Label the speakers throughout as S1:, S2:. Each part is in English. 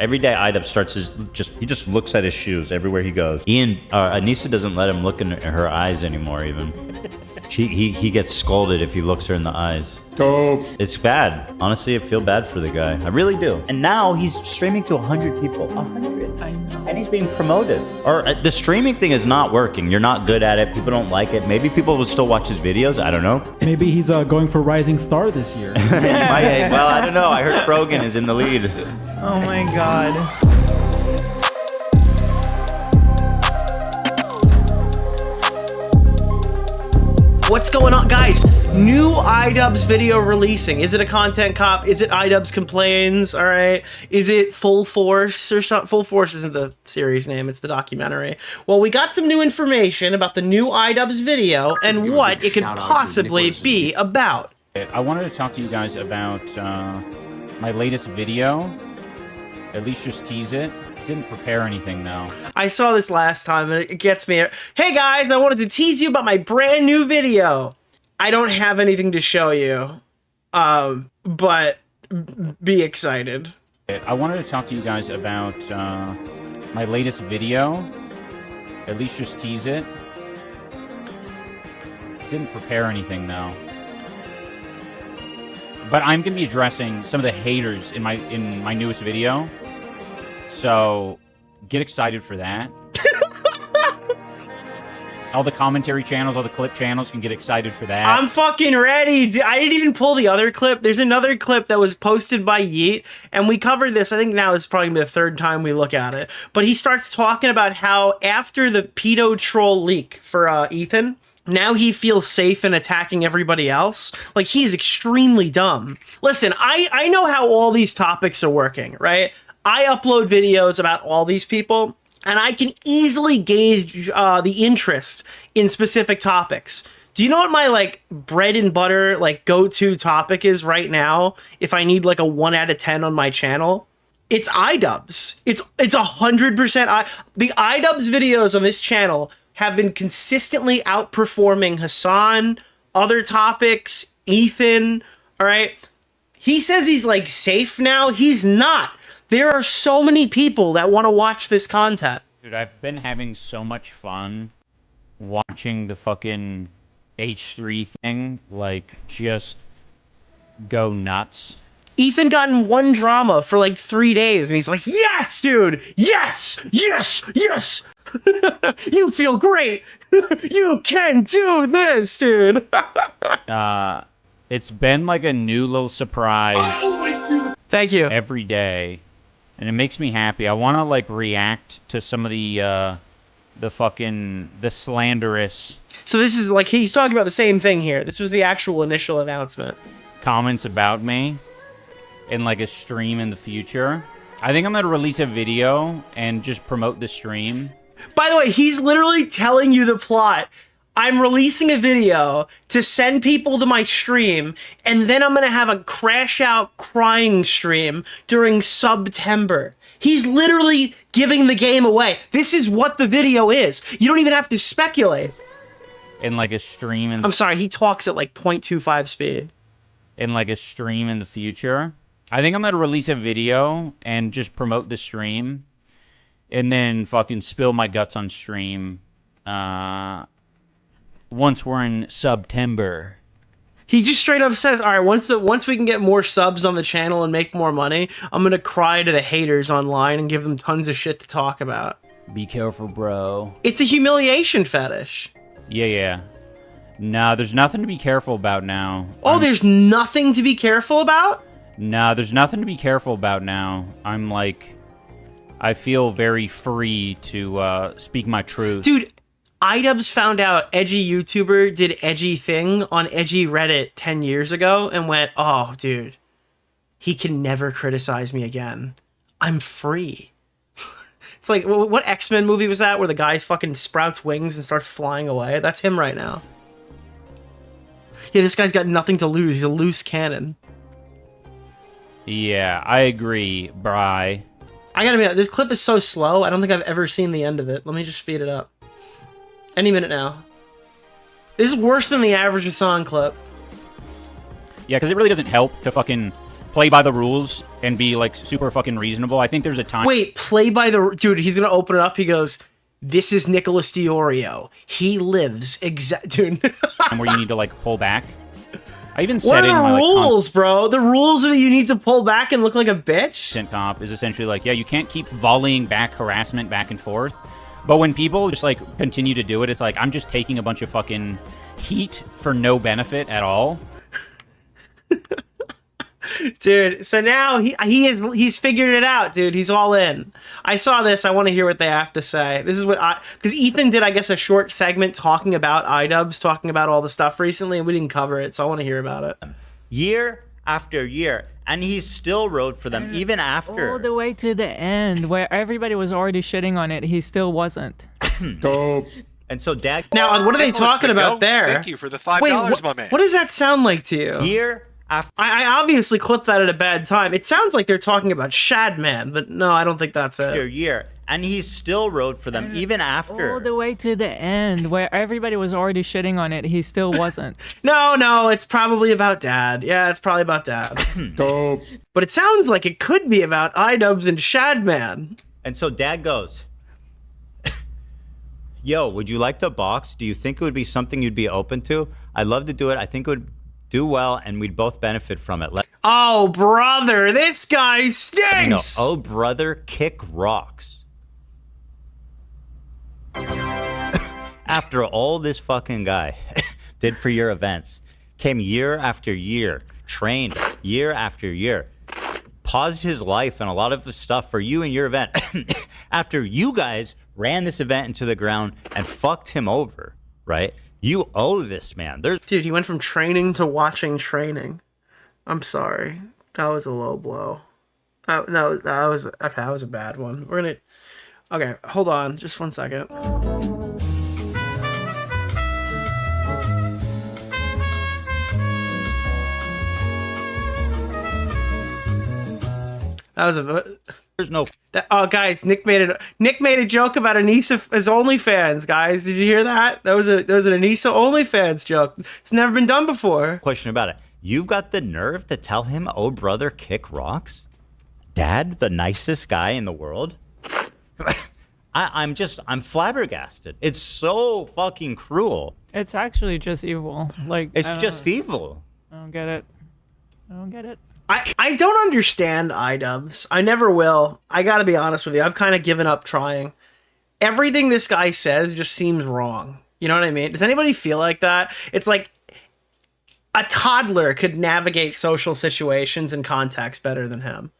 S1: Every day Idub starts he just looks at his shoes everywhere he goes. Anissa doesn't let him look in her eyes anymore even. He gets scolded if he looks her in the eyes.
S2: Dope.
S1: It's bad. Honestly, I feel bad for the guy. I really do. And now he's streaming to 100 people. 100.
S3: I know.
S1: And he's being promoted. Or the streaming thing is not working. You're not good at it. People don't like it. Maybe people will still watch his videos. I don't know.
S4: Maybe he's going for Rising Star this year.
S1: Well, I don't know. I heard Krogan is in the lead.
S3: Oh my god. What's going on, guys? New iDubbbz video releasing. Is it a content cop? Is it iDubbbz complains? All right. Is it Full Force or something? Full Force isn't the series name. It's the documentary. Well, we got some new information about the new iDubbbz video and what it could possibly be about.
S5: I wanted to talk to you guys about my latest video. At least just tease it. Didn't prepare anything though.
S3: I saw this last time and it gets me. Hey guys, I wanted to tease you about my brand new video. I don't have anything to show you, but be excited.
S5: I wanted to talk to you guys about my latest video. At least just tease it. Didn't prepare anything though. But I'm gonna be addressing some of the haters in my newest video. So get excited for that. All the commentary channels, all the clip channels can get excited for that.
S3: I'm fucking ready. I didn't even pull the other clip. There's another clip that was posted by Yeet, and we covered this. I think now this is probably the third time we look at it. But he starts talking about how after the pedo troll leak for Ethan, now he feels safe in attacking everybody else. Like, he's extremely dumb. Listen, I know how all these topics are working, right? I upload videos about all these people, and I can easily gauge the interest in specific topics. Do you know what my, like, bread and butter, like, go-to topic is right now if I need, like, a 1 out of 10 on my channel? It's iDubbbz. It's 100% the iDubbbz videos on this channel have been consistently outperforming Hassan, other topics, Ethan, all right? He says he's, like, safe now. He's not. There are so many people that want to watch this content.
S5: Dude, I've been having so much fun watching the fucking H3 thing, like, just go nuts.
S3: Ethan got in one drama for like 3 days, and he's like, yes, dude! Yes! Yes! Yes! You feel great! You can do this, dude!
S5: It's been like a new little surprise.
S3: Thank you.
S5: Every day. And it makes me happy. I want to, like, react to some of the slanderous...
S3: So this is, like, he's talking about the same thing here. This was the actual initial announcement.
S5: Comments about me in, like, a stream in the future. I think I'm going to release a video and just promote the stream.
S3: By the way, he's literally telling you the plot. I'm releasing a video to send people to my stream, and then I'm going to have a crash out crying stream during September. He's literally giving the game away. This is what the video is. You don't even have to speculate.
S5: In like a stream in
S3: I'm sorry, he talks at like 0.25 speed.
S5: In like a stream in the future. I think I'm going to release a video and just promote the stream, and then fucking spill my guts on stream. Once we're in September.
S3: He just straight up says, all right, once we can get more subs on the channel and make more money, I'm going to cry to the haters online and give them tons of shit to talk about.
S5: Be careful, bro.
S3: It's a humiliation fetish.
S5: Yeah. Nah, there's nothing to be careful about now.
S3: Oh, there's nothing to be careful about?
S5: Nah, there's nothing to be careful about now. I'm like, I feel very free to speak my truth.
S3: Dude, iDubbbz found out edgy YouTuber did edgy thing on edgy Reddit 10 years ago and went, oh, dude, he can never criticize me again. I'm free. It's like, what X-Men movie was that where the guy fucking sprouts wings and starts flying away? That's him right now. Yeah, this guy's got nothing to lose. He's a loose cannon.
S5: Yeah, I agree, Bri.
S3: I gotta admit, this clip is so slow, I don't think I've ever seen the end of it. Let me just speed it up. Any minute now. This is worse than the average Hassan clip.
S5: Yeah, because it really doesn't help to fucking play by the rules and be like super fucking reasonable. I think there's a time
S3: Wait, play by the dude. He's gonna open it up. He goes, "This is Nicholas Diorio. He lives dude."
S5: where you need to like pull back. I even
S3: What
S5: said it in
S3: are
S5: my
S3: the
S5: like
S3: rules, bro? The rules are that you need to pull back and look like a bitch.
S5: content comp is essentially like, yeah, you can't keep volleying back harassment back and forth. But when people just like continue to do it, it's like I'm just taking a bunch of fucking heat for no benefit at all.
S3: Dude, so now he's figured it out, dude. He's all in. I saw this. I want to hear what they have to say. This is what because Ethan did, I guess, a short segment talking about iDubbbz, talking about all the stuff recently, and we didn't cover it, so I want to hear about it.
S1: Year after year, and he still wrote for them even after.
S2: All the way to the end, where everybody was already shitting on it, he still wasn't.
S1: And so Dad,
S3: Now, what are they
S6: Nicholas
S3: talking
S6: the
S3: about
S6: Goat,
S3: there?
S6: Thank you for the $5,
S3: Wait,
S6: my man.
S3: what does that sound like to you?
S1: year after
S3: I obviously clipped that at a bad time. It sounds like they're talking about Shadman, but no, I don't think that's it.
S1: year, and he still wrote for them even after.
S2: All the way to the end, where everybody was already shitting on it, he still wasn't.
S3: No, it's probably about Dad. Yeah, it's probably about Dad. But it sounds like it could be about iDubbbz and Shadman.
S1: And so Dad goes, "Yo, would you like to box? Do you think it would be something you'd be open to? I'd love to do it. I think it would do well, and we'd both benefit from it.
S3: Oh, brother, this guy
S1: You know,
S3: stinks.
S1: oh, brother, kick rocks." After all this fucking guy did for your events, came year after year, trained year after year, paused his life and a lot of his stuff for you and your event, after you guys ran this event into the ground and fucked him over, right? You owe this man.
S3: Dude, he went from training to watching training. I'm sorry. That was a low blow. That was okay, that was a bad one. Okay, hold on, just 1 second. That was
S1: There's no
S3: oh, guys, Nick made a joke about Anissa as OnlyFans, guys. Did you hear that? That was an Anissa OnlyFans joke. It's never been done before.
S1: question about it. You've got the nerve to tell him, "Oh, brother, kick rocks"? Dad, the nicest guy in the world? I'm flabbergasted. It's so fucking cruel.
S2: It's actually just evil. Like
S1: It's
S2: I don't
S1: just
S2: know.
S1: evil.
S2: I don't get it. I don't get it.
S3: I don't understand iDubbbz. I never will. I gotta be honest with you. I've kind of given up trying. Everything this guy says just seems wrong. You know what I mean? Does anybody feel like that? It's like a toddler could navigate social situations and context better than him.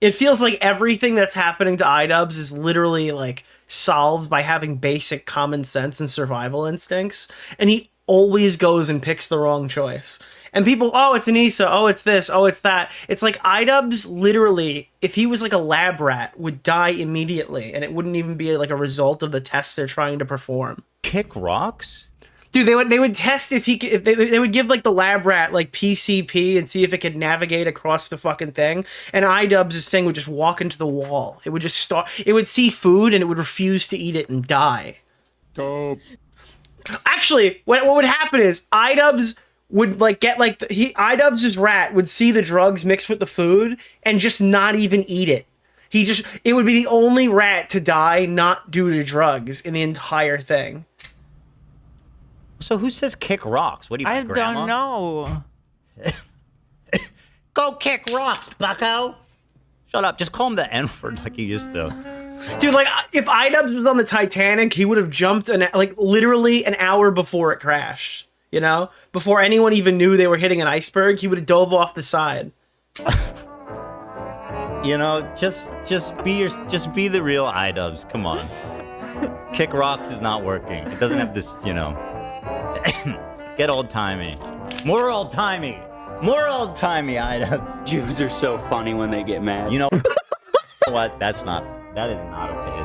S3: It feels like everything that's happening to iDubbbz is literally like solved by having basic common sense and survival instincts. And he always goes and picks the wrong choice. And people, oh, it's Anissa, oh, it's this, oh, it's that. It's like iDubbbz literally, if he was like a lab rat, would die immediately, and it wouldn't even be like a result of the test they're trying to perform.
S1: Kick rocks?
S3: Dude, they would test if they would give like the lab rat like PCP and see if it could navigate across the fucking thing. And iDubbbz's thing would just walk into the wall. It would just start. It would see food and it would refuse to eat it and die.
S4: Dope.
S3: Actually, what would happen is iDubbbz would like get like iDubbbz's rat would see the drugs mixed with the food and just not even eat it. It would be the only rat to die not due to drugs in the entire thing.
S1: So who says kick rocks? What do you
S2: I
S1: want, Grandma?
S2: don't know.
S1: Go kick rocks, bucko! Shut up. Just call him the N-word like you used to.
S3: Dude, like, if iDubbbz was on the Titanic, he would have jumped literally an hour before it crashed. You know? Before anyone even knew they were hitting an iceberg, he would have dove off the side.
S1: You know, just be the real iDubbbz. Come on. Kick rocks is not working. It doesn't have this, you know. Get old-timey. More old-timey, iDubbbz.
S7: Jews are so funny when they get mad.
S1: You know what? That is not okay to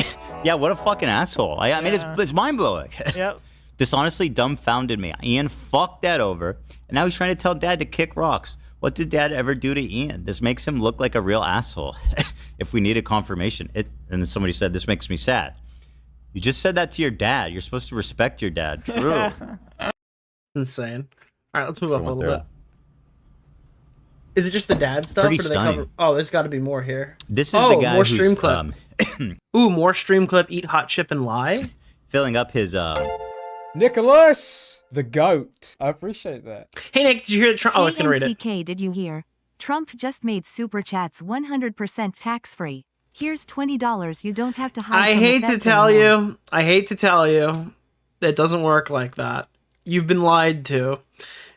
S1: say. Yeah, what a fucking asshole. I mean, it's mind-blowing.
S2: Yep.
S1: This honestly dumbfounded me. Ian fucked Dad over, and now he's trying to tell Dad to kick rocks. What did Dad ever do to Ian? This makes him look like a real asshole. If we needed confirmation, and then somebody said, "This makes me sad." You just said that to your dad. You're supposed to respect your dad. True.
S3: Insane. All right, let's move up a
S1: What
S3: little
S1: they're-
S3: bit. Is it just the dad stuff?
S1: Pretty
S3: or do they
S1: stunning.
S3: cover? Oh, there's got to be more here.
S1: This is
S3: Oh,
S1: the guy
S3: more
S1: who's
S3: stream clip. Ooh, more stream clip. Eat hot chip and lie.
S1: filling up his
S6: Nicholas, the goat. I appreciate that.
S3: Hey Nick, did you hear the Trump? Oh, it's gonna read it.
S8: KNCK, did you hear? Trump just made super chats 100% tax-free. Here's $20. You don't have to hide
S3: I
S8: from the
S3: hate to
S8: feds
S3: tell
S8: anymore.
S3: you. I hate to tell you. It doesn't work like that. You've been lied to.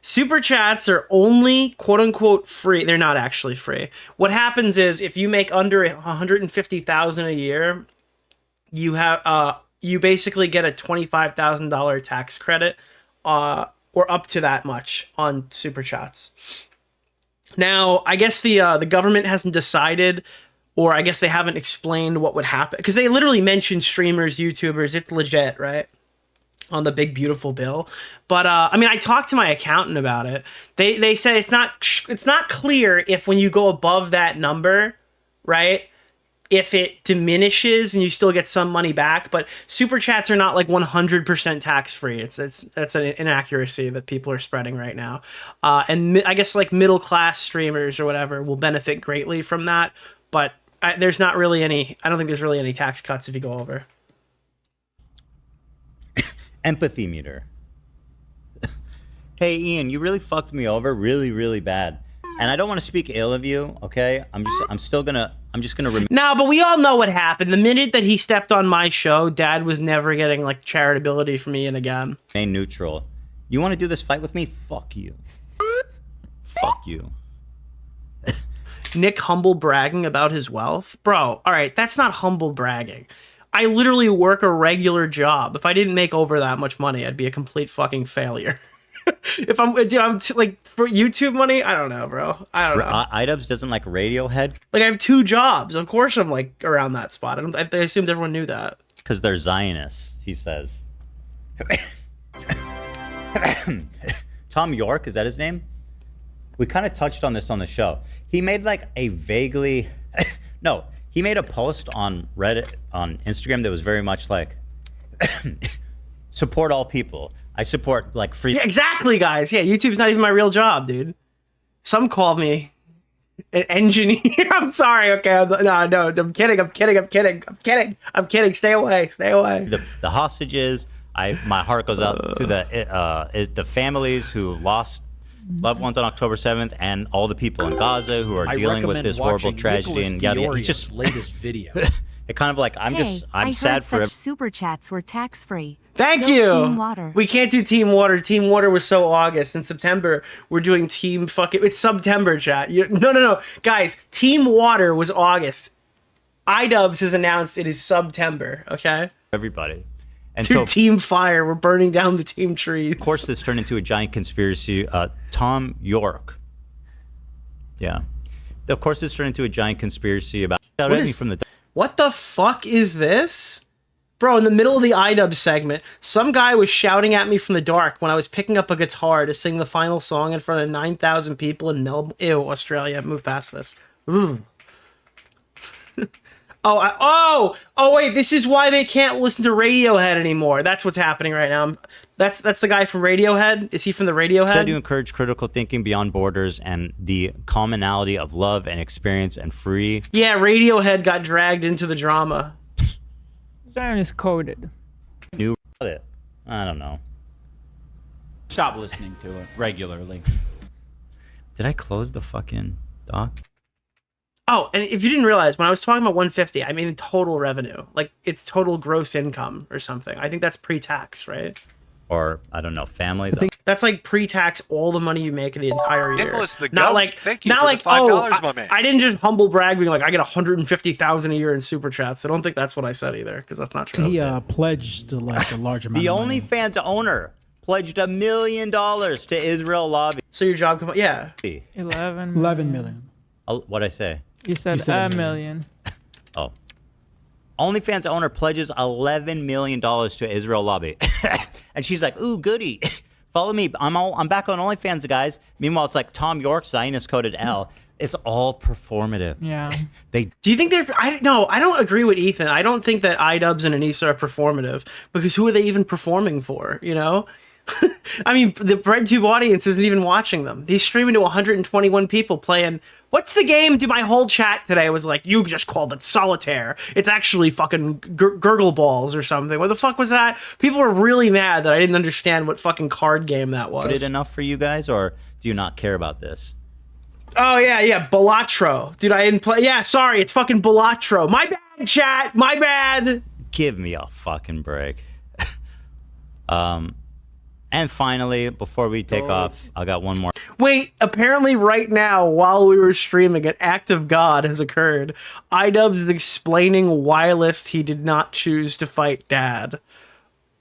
S3: Super chats are only quote unquote free. They're not actually free. What happens is if you make under 150,000 a year, you have you basically get a $25,000 tax credit, or up to that much on super chats. Now, I guess the government hasn't decided, or I guess they haven't explained what would happen, because they literally mentioned streamers, YouTubers. It's legit, right? On the big beautiful bill. But I mean, I talked to my accountant about it. They said it's not clear if when you go above that number, right, if it diminishes and you still get some money back. But super chats are not like 100% tax free. That's an inaccuracy that people are spreading right now. And I guess like middle class streamers or whatever will benefit greatly from that. But there's not really any. I don't think there's really any tax cuts if you go over.
S1: empathy meter. Hey Ian, you really fucked me over really, really bad. And I don't want to speak ill of you, okay? I'm just gonna remain
S3: No, but we all know what happened. The minute that he stepped on my show, Dad was never getting like charitability from Ian again.
S1: neutral. You want to do this fight with me? Fuck you. Fuck you.
S3: Nick humble bragging about his wealth? Bro, all right, that's not humble bragging. I literally work a regular job. If I didn't make over that much money, I'd be a complete fucking failure. If I'm like for YouTube money, I don't know, bro. I don't know.
S1: Idubbbz doesn't like Radiohead
S3: Like I have 2 jobs. Of course, I'm like around that spot. I assumed everyone knew that.
S1: because they're Zionists, he says. Tom York, is that his name? We kind of touched on this on the show. He made like a vaguely no, he made a post on Reddit, on Instagram that was very much like support all people. I support like free.
S3: Yeah, exactly, guys. Yeah, YouTube's not even my real job, dude. Some call me an engineer. I'm sorry. Okay, no, I'm kidding. Stay away.
S1: The hostages. My heart goes out to the families who lost loved ones on October 7th, and all the people in Gaza who are dealing with this horrible tragedy and yada yada. It's just
S6: latest video.
S1: it kind of like I'm
S8: I
S1: sad
S8: heard
S1: for
S8: such super chats were tax-free.
S3: Thank
S8: Go
S3: you.
S8: Team Water.
S3: We can't do Team Water. Team Water was so August. In September, we're doing Team fucking. It's September, chat. No, guys. Team Water was August. Idubbbz has announced it is September. Okay.
S1: everybody. And
S3: Dude,
S1: so
S3: Team Fire. We're burning down the team trees.
S1: of course this turned into a giant conspiracy. Tom York. Yeah. Of course this turned into a giant conspiracy about
S3: is-
S1: from the
S3: What the fuck is this? Bro, in the middle of the Idubbbz segment, some guy was shouting at me from the dark when I was picking up a guitar to sing the final song in front of 9,000 people in Melbourne. Ew, Australia. Move past this. Ooh. Oh, wait, this is why they can't listen to Radiohead anymore. That's what's happening right now. That's the guy from Radiohead? Is he from the Radiohead?
S1: Said to encourage critical thinking beyond borders and the commonality of love and experience and free.
S3: Yeah, Radiohead got dragged into the drama.
S2: Zion is coded.
S1: New Reddit. I don't know.
S5: Stop listening to it regularly.
S1: Did I close the fucking doc?
S3: Oh, and if you didn't realize, when I was talking about 150, I mean total revenue. Like, it's total gross income or something. I think that's pre-tax, right?
S1: Or I don't know, families.
S3: That's like pre-tax all the money you make in the entire year.
S9: Nicholas the
S3: not
S9: goat,
S3: like,
S9: thank you
S3: not
S9: for
S3: like,
S9: the $5,
S3: oh,
S9: my man.
S3: I didn't just humble brag being like, I get 150,000 a year in super chats. I don't think that's what I said either, because that's not true.
S4: He pledged like a large amount.
S1: The
S4: of money.
S1: OnlyFans owner pledged $1 million to Israel lobby.
S3: So your job, yeah.
S2: 11
S4: million.
S1: What'd I say?
S2: You said,
S4: said
S2: a million.
S1: Oh. OnlyFans owner pledges $11 million to Israel lobby. And she's like, ooh, goody. Follow me. I'm back on OnlyFans, guys. Meanwhile, it's like Tom York, Zionist coded L. It's all performative.
S2: Yeah.
S1: They
S3: Do you think they're? I don't agree with Ethan. I don't think that Idubbbz and Anissa are performative, because who are they even performing for? You know, I mean, the BreadTube audience isn't even watching them. He's streaming to 121 people playing. What's the game? Dude, my whole chat today was like, you just called it solitaire. It's actually fucking gurgle balls or something. What the fuck was that? People were really mad that I didn't understand what fucking card game that was.
S1: Is it enough for you guys, or do you not care about this?
S3: Oh, yeah, Balatro. Dude, I didn't play. Yeah, sorry, it's fucking Balatro. My bad, chat. My bad.
S1: Give me a fucking break. And finally, before we take off, I got one more.
S3: Wait, apparently right now, while we were streaming, an act of God has occurred. iDubbbz is explaining why list he did not choose to fight Dad.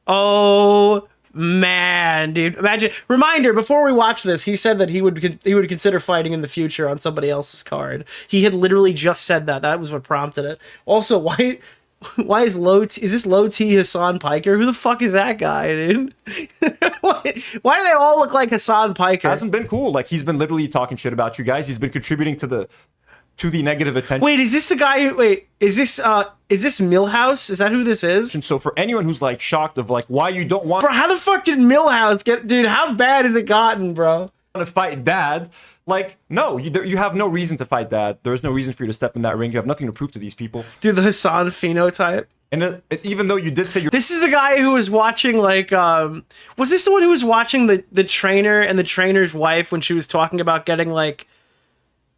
S3: Oh, man, dude. Imagine. Reminder, before we watch this, he said that he would consider fighting in the future on somebody else's card. He had literally just said that. That was what prompted it. Also, why is this Low T Hassan Piker? Who the fuck is that guy, dude? why do they all look like Hassan Piker?
S9: Hasn't been cool. Like, he's been literally talking shit about you guys. He's been contributing to the negative attention.
S3: Wait, is this the guy? Is this Millhouse? Is that who this is?
S9: And so for anyone who's like shocked of like why you don't want
S3: Bro, how the fuck did Millhouse get? Dude, how bad has it gotten, bro?
S9: to fight Dad, like, no, you have no reason to fight Dad. There's no reason for you to step in that ring. You have nothing to prove to these people.
S3: Dude, the Hassan phenotype.
S9: And even though you did say you're...
S3: This is the guy who was watching, like, was this the one who was watching the trainer and the trainer's wife when she was talking about getting, like,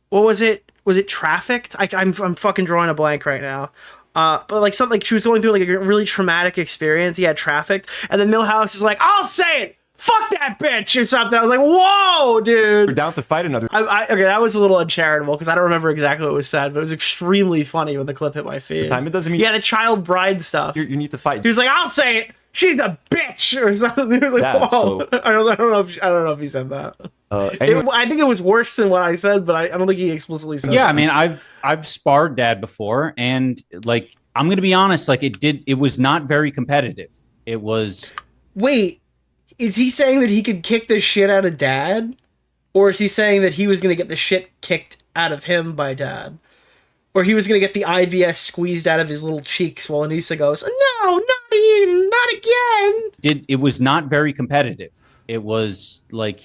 S3: what was it? Was it Trafficked? I'm fucking drawing a blank right now. But, like, something, like, she was going through, like, a really traumatic experience. He had Trafficked. And then Millhouse is like, I'll say it! Fuck that bitch! Or something. I was like, whoa, dude!
S9: You're down to fight another...
S3: Okay, that was a little uncharitable, because I don't remember exactly what was said, but it was extremely funny when the clip hit my feed.
S9: Time, it doesn't mean...
S3: Yeah, the child bride stuff.
S9: You need to fight.
S3: He was like, I'll say it! She's a bitch! Or something. He was like,
S9: Yeah,
S3: whoa.
S9: so-
S3: I don't know if he said that.
S9: Anyway,
S3: I think it was worse than what I said, but I don't think he explicitly said
S5: Yeah, I
S3: that.
S5: mean, I've sparred Dad before, and like I'm gonna be honest, like it was not very competitive. It was.
S3: Wait, is he saying that he could kick the shit out of Dad? Or is he saying that he was gonna get the shit kicked out of him by Dad? Or he was gonna get the IBS squeezed out of his little cheeks while Anissa goes, no, not again!
S5: It was not very competitive. It was like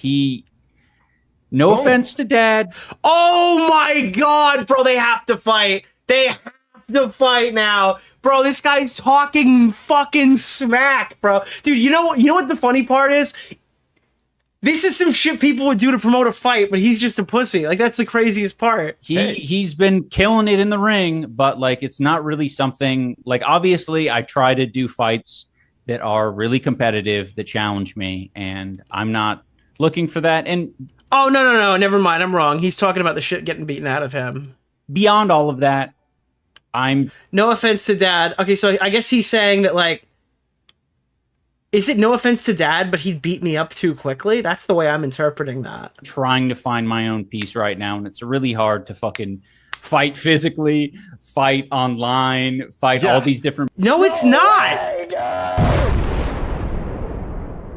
S5: no offense to Dad.
S3: Oh my god, bro, they have to fight. They have to fight now. Bro, this guy's talking fucking smack, bro. Dude, you know what the funny part is? This is some shit people would do to promote a fight, but he's just a pussy. Like, that's the craziest part.
S5: He's been killing it in the ring, but like it's not really something like obviously I try to do fights that are really competitive that challenge me, and I'm not looking for that. And
S3: Oh, no, never mind. I'm wrong. He's talking about the shit getting beaten out of him.
S5: beyond all of that,
S3: No offense to Dad. Okay, so I guess he's saying that, like, is it no offense to Dad, but he beat me up too quickly? That's the way I'm interpreting that.
S5: trying to find my own peace right now, and it's really hard to fucking fight physically, fight online, fight all these different...
S3: No, it's not!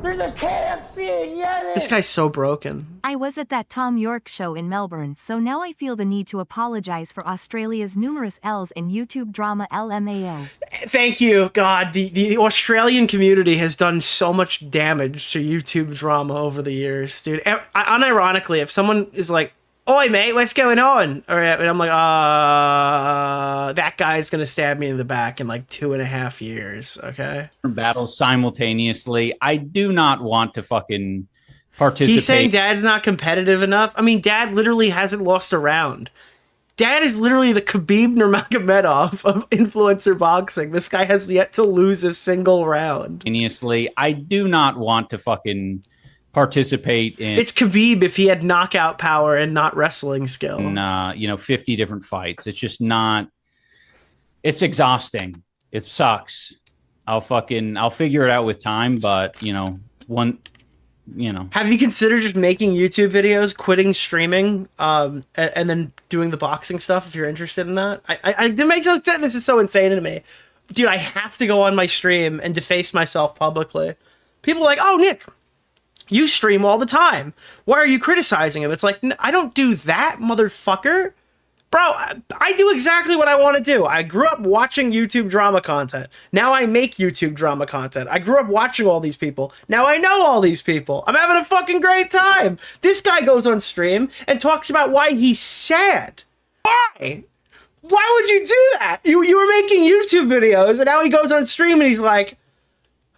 S10: There's a KFC in Yeti!
S3: This guy's so broken.
S8: I was at that Tom York show in Melbourne, so now I feel the need to apologize for Australia's numerous L's in YouTube drama LMAO.
S3: Thank you, God. The Australian community has done so much damage to YouTube drama over the years, dude. Unironically, if someone is like, oi, mate, what's going on? And I'm like, that guy's gonna stab me in the back in like 2.5 years, okay?
S5: battles simultaneously. I do not want to fucking participate.
S3: He's saying Dad's not competitive enough. I mean, Dad literally hasn't lost a round. Dad is literally the Khabib Nurmagomedov of influencer boxing. This guy has yet to lose a single round.
S5: Simultaneously, I do not want to fucking participate in...
S3: It's Khabib if he had knockout power and not wrestling skill.
S5: 50 different fights. It's just not... It's exhausting. It sucks. I'll figure it out with time, but,
S3: Have you considered just making YouTube videos, quitting streaming, and then doing the boxing stuff if you're interested in that? It makes no sense. This is so insane to me. Dude, I have to go on my stream and deface myself publicly. People are like, oh, Nick, you stream all the time. Why are you criticizing him? It's like, I don't do that, motherfucker. Bro, I do exactly what I want to do. I grew up watching YouTube drama content. Now I make YouTube drama content. I grew up watching all these people. Now I know all these people. I'm having a fucking great time. This guy goes on stream and talks about why he's sad. Why? Why would you do that? You were making YouTube videos, and now he goes on stream and he's like,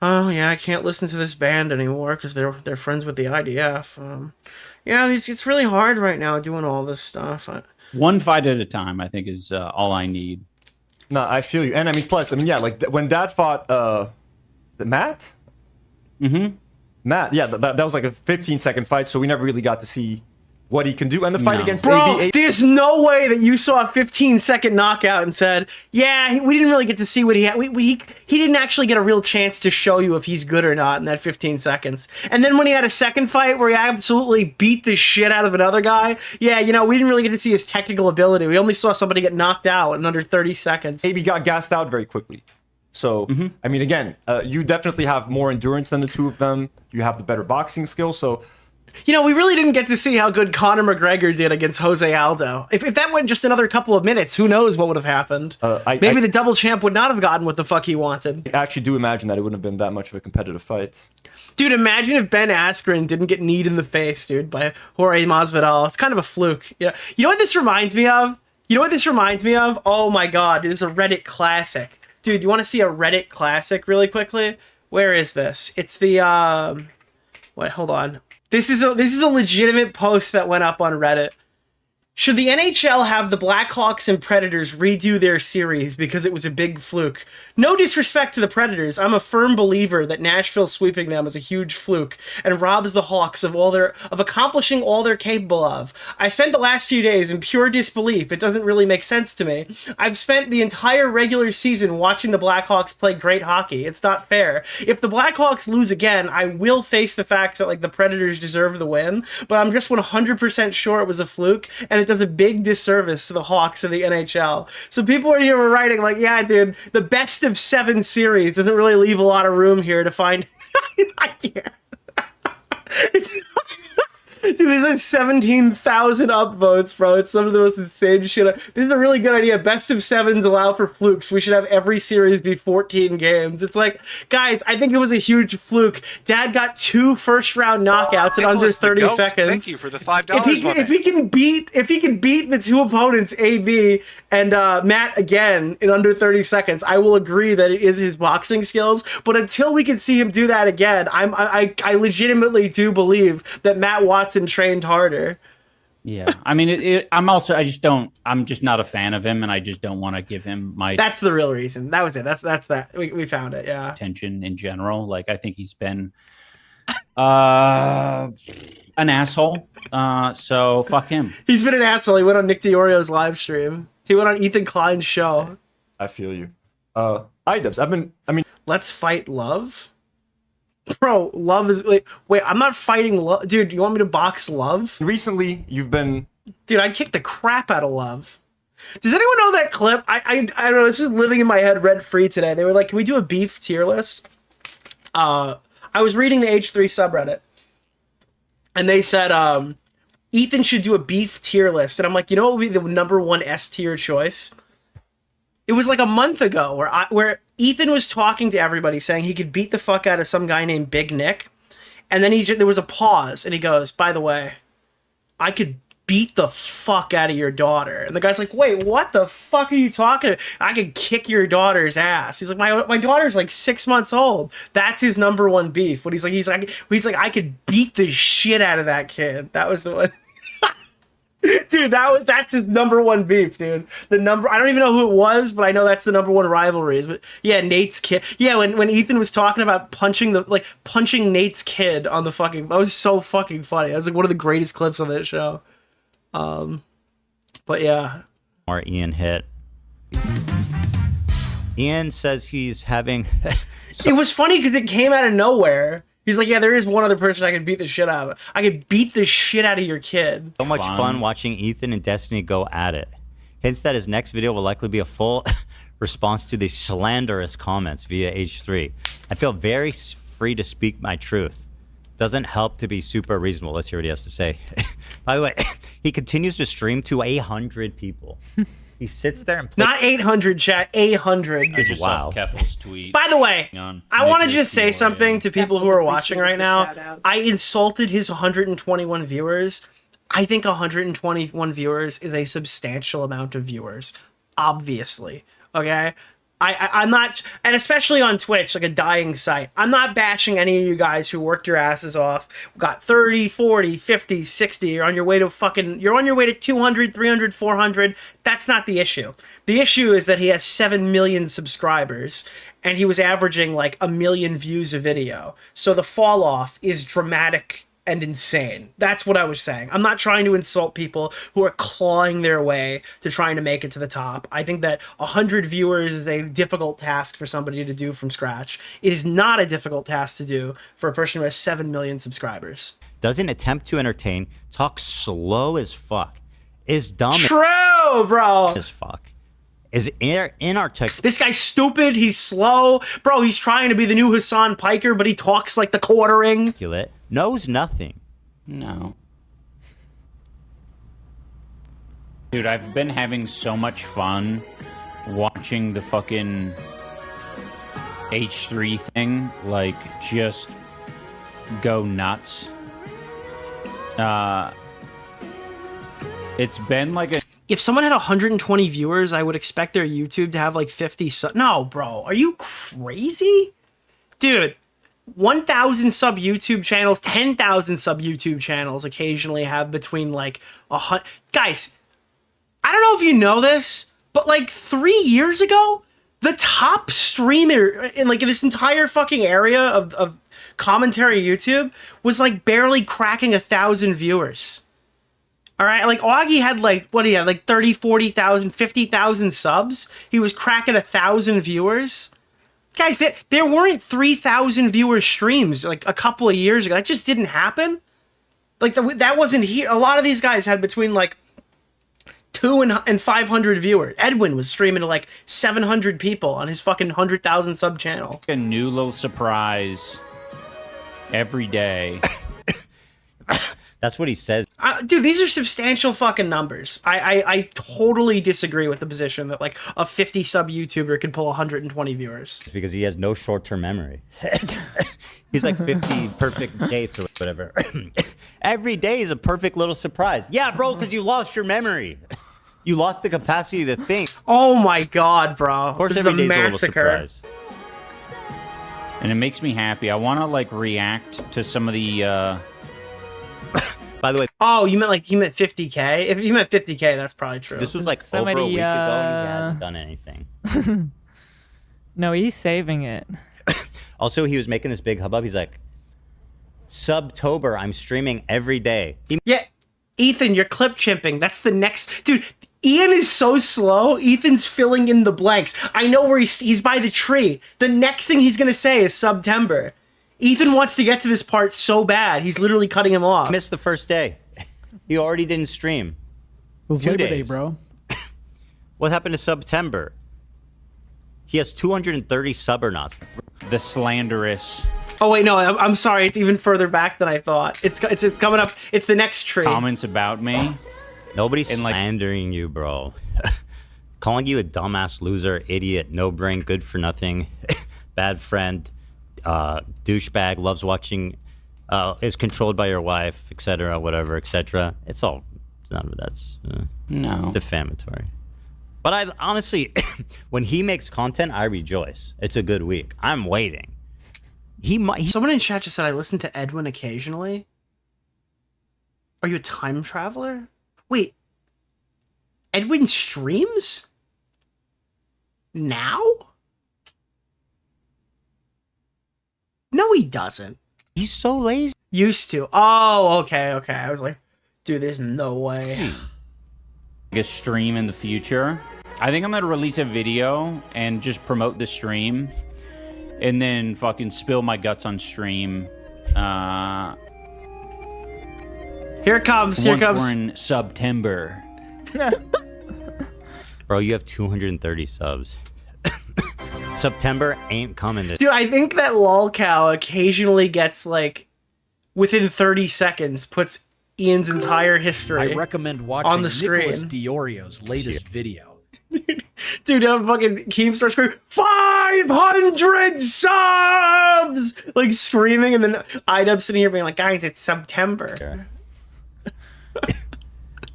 S3: oh yeah, I can't listen to this band anymore because they're friends with the IDF. Yeah, it's really hard right now doing all this stuff.
S5: One fight at a time, I think, is all I need.
S9: No, I feel you. And I mean, plus, I mean, yeah, like when Dad fought Matt?
S5: Mm-hmm.
S9: Matt, yeah, that was like a 15-second fight, so we never really got to see what he can do. And the fight against
S3: Bro,
S9: AB.
S3: there's no way that you saw a 15-second knockout and said, yeah, we didn't really get to see what he had. He didn't actually get a real chance to show you if he's good or not in that 15 seconds. And then when he had a second fight where he absolutely beat the shit out of another guy, yeah, you know, we didn't really get to see his technical ability. We only saw somebody get knocked out in under 30 seconds.
S9: AB got gassed out very quickly. So, I mean, again, you definitely have more endurance than the two of them. You have the better boxing skill, so...
S3: You know, we really didn't get to see how good Conor McGregor did against Jose Aldo. If that went just another couple of minutes, who knows what would have happened? Maybe the double champ would not have gotten what the fuck he wanted.
S9: I actually do imagine that it wouldn't have been that much of a competitive fight.
S3: Dude, imagine if Ben Askren didn't get kneed in the face, dude, by Jorge Masvidal. It's kind of a fluke. You know what this reminds me of? Oh my god, dude, this is a Reddit classic. Dude, you want to see a Reddit classic really quickly? Where is this? It's the, wait, hold on. This is a legitimate post that went up on Reddit. Should the NHL have the Blackhawks and Predators redo their series because it was a big fluke? No disrespect to the Predators, I'm a firm believer that Nashville sweeping them was a huge fluke and robs the Hawks of accomplishing all they're capable of. I spent the last few days in pure disbelief. It doesn't really make sense to me. I've spent the entire regular season watching the Blackhawks play great hockey. It's not fair. If the Blackhawks lose again, I will face the facts that like the Predators deserve the win, but I'm just 100% sure it was a fluke, and it does a big disservice to the Hawks of the NHL. So people here were writing like, yeah, dude, the best of 7 series doesn't really leave a lot of room here to find. I can't. Dude, there's like 17,000 upvotes, bro. It's some of the most insane shit. This is a really good idea. Best of 7s allow for flukes. We should have every series be 14 games. It's like, guys, I think it was a huge fluke. Dad got 2 first-round knockouts in under 30 seconds.
S11: Thank you for the $5.
S3: If he can beat the 2 opponents, AB and Matt again in under 30 seconds, I will agree that it is his boxing skills. But until we can see him do that again, I legitimately do believe that Matt Watson trained harder.
S5: Yeah, I mean, I'm just not a fan of him, and I just don't want to give him my.
S3: That's the real reason. That was it. That's that. We found it. Yeah.
S5: Attention in general. Like, I think he's been an asshole. So fuck him.
S3: He's been an asshole. He went on Nick DiOrio's live stream. He went on Ethan Klein's show.
S9: I feel you. iDubbbz.
S3: Let's fight Love. Bro, Love is wait, I'm not fighting Love. Dude, do you want me to box Love?
S9: Recently, you've been...
S3: Dude, I'd kick the crap out of Love. Does anyone know that clip? I don't know, this is living in my head rent-free today. They were like, can we do a beef tier list? I was reading the H3 subreddit, and they said, Ethan should do a beef tier list. And I'm like, you know what would be the #1 S tier choice? It was like a month ago where Ethan was talking to everybody saying he could beat the fuck out of some guy named Big Nick. And then there was a pause and he goes, by the way, I could beat the fuck out of your daughter. And the guy's like, wait, what the fuck are you talking about? I could kick your daughter's ass. He's like, my daughter's like 6 months old. That's his #1 beef. But he's like, I could beat the shit out of that kid. That was the one. Dude, that's his #1 beef, dude. I don't even know who it was, but I know that's the #1 rivalries. But yeah, Nate's kid. Yeah, when Ethan was talking about punching Nate's kid on the fucking, that was so fucking funny. That was like one of the greatest clips on that show. But yeah.
S1: Or Ian hit. Ian says he's having.
S3: It was funny because it came out of nowhere. He's like, yeah, there is one other person I could beat the shit out of. I could beat the shit out of your kid.
S1: So much fun watching Ethan and Destiny go at it. Hints that his next video will likely be a full response to the slanderous comments via H3. I feel very free to speak my truth. Doesn't help to be super reasonable. Let's hear what he has to say. By the way, he continues to stream to 100 people. He sits there and plays.
S3: Not 800, chat. 800.
S5: I just
S1: Wow.
S5: saw Keffel's tweet.
S3: By the way,
S5: on
S3: I want to
S5: Nick
S3: just say
S5: Moore,
S3: something
S5: yeah.
S3: to people who are watching right now. I insulted his 121 viewers. I think 121 viewers is a substantial amount of viewers. Obviously. Okay? I'm not, and especially on Twitch, like a dying site, I'm not bashing any of you guys who worked your asses off, got 30, 40, 50, 60, you're on your way to 200, 300, 400. That's not the issue. The issue is that he has 7 million subscribers, and he was averaging like 1 million views a video. So the fall off is dramatic and insane. That's what I was saying. I'm not trying to insult people who are clawing their way to trying to make it to the top. I think that 100 viewers is a difficult task for somebody to do from scratch. It is not a difficult task to do for a person who has 7 million subscribers.
S1: Doesn't attempt to entertain, talks slow as fuck, is dumb
S3: True, bro.
S1: as fuck, is inarticulate.
S3: This guy's stupid. He's slow. Bro, he's trying to be the new Hassan Piker, but he talks like the quartering.
S1: Knows nothing.
S5: No. Dude, I've been having so much fun watching the fucking H3 thing, like, just go nuts. It's been like a...
S3: If someone had 120 viewers, I would expect their YouTube to have like 50 No, bro. Are you crazy? Dude, 1,000 sub YouTube channels, 10,000 sub YouTube channels occasionally have between like 100. Guys, I don't know if you know this, but like 3 years ago, the top streamer in like this entire fucking area of commentary YouTube was like barely cracking 1,000 viewers. All right, like Augie had like, what do you have, like 30, 40,000, 50,000 subs. He was cracking 1,000 viewers. Guys, there weren't 3,000 viewer streams like a couple of years ago. That just didn't happen. Like that wasn't here. A lot of these guys had between like 200 and 500 viewers. Edwin was streaming to like 700 people on his fucking 100,000 sub channel.
S5: A new little surprise every day.
S1: That's what he says.
S3: Dude, these are substantial fucking numbers. I totally disagree with the position that like a 50 sub YouTuber could pull 120 viewers.
S1: Because he has no short-term memory. He's like 50 perfect dates or whatever. Every day is a perfect little surprise. Yeah, bro, because you lost your memory. You lost the capacity to think.
S3: Oh my god, bro.
S1: Of course,
S3: this
S1: every
S3: is
S1: day's
S3: a
S1: a little
S3: massacre.
S1: surprise.
S5: And it makes me happy. I want to like react to some of the...
S1: By the way,
S3: oh, you meant 50K? If you meant 50K, that's probably true.
S1: this was like over a week ago and he hasn't done anything.
S2: No, he's saving it.
S1: Also, he was making this big hubbub. He's like, Subtober, I'm streaming every day.
S3: Yeah, Ethan, you're clip chimping. That's the next... Dude, Ian is so slow. Ethan's filling in the blanks. I know where he's by the tree. The next thing he's going to say is September. Ethan wants to get to this part so bad. He's literally cutting him off.
S1: Missed the first day. He already didn't stream.
S4: It was
S1: 2
S4: Labor Day,
S1: days.
S4: bro.
S1: What happened to September? He has 230 subbernauts.
S5: The slanderous
S3: Oh wait, no, I'm sorry. It's even further back than I thought. It's coming up. It's the next tree.
S5: comments about me.
S1: Nobody's
S5: And, like-
S1: slandering you, bro. Calling you a dumbass loser, idiot, no brain, good for nothing, bad friend, douchebag, loves watching, is controlled by your wife, etc., whatever, etc. It's all, none of that's
S5: No.
S1: defamatory. But I honestly, when he makes content, I rejoice. It's a good week. I'm waiting.
S3: Someone in chat just said I listen to Edwin occasionally. Are you a time traveler? Wait, Edwin streams now? No, he doesn't.
S1: He's so lazy.
S3: Used to. Oh, okay. I was like, dude, there's no way.
S5: A stream in the future. I think I'm gonna release a video and just promote the stream, and then fucking spill my guts on stream.
S3: Here it comes. Here it
S5: Once
S3: comes.
S5: we're in September.
S1: Bro, you have 230 subs. September ain't coming this.
S3: Dude, I think that lolcow occasionally gets like within 30 seconds puts Ian's entire history
S4: I recommend watching
S3: on the
S4: Nicholas
S3: screen.
S4: Diorio's latest video.
S3: Dude, I'm fucking Keem starts screaming 500 subs, like screaming, and then IDub sitting here being like, guys, it's September.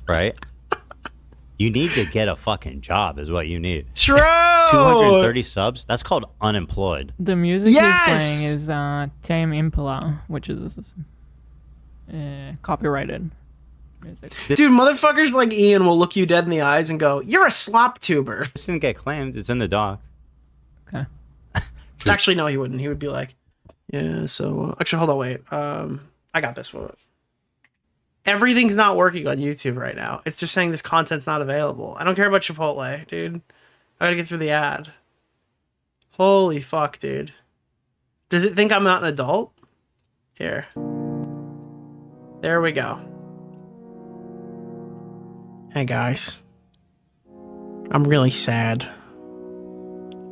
S1: Right? You need to get a fucking job, is what you need.
S3: True.
S1: 230 subs. That's called unemployed.
S2: The music
S3: Yes!
S2: he's playing is Tame Impala, which is copyrighted music.
S3: Dude, motherfuckers like Ian will look you dead in the eyes and go, "You're a slop tuber."
S1: This didn't get claimed. It's in the doc.
S2: Okay.
S3: Actually, no, he wouldn't. He would be like, "Yeah." So, actually, hold on, wait. I got this one. Everything's not working on YouTube right now. It's just saying this content's not available. I don't care about Chipotle, dude. I gotta get through the ad. Holy fuck, dude. Does it think I'm not an adult? Here. There we go. Hey guys. I'm really sad.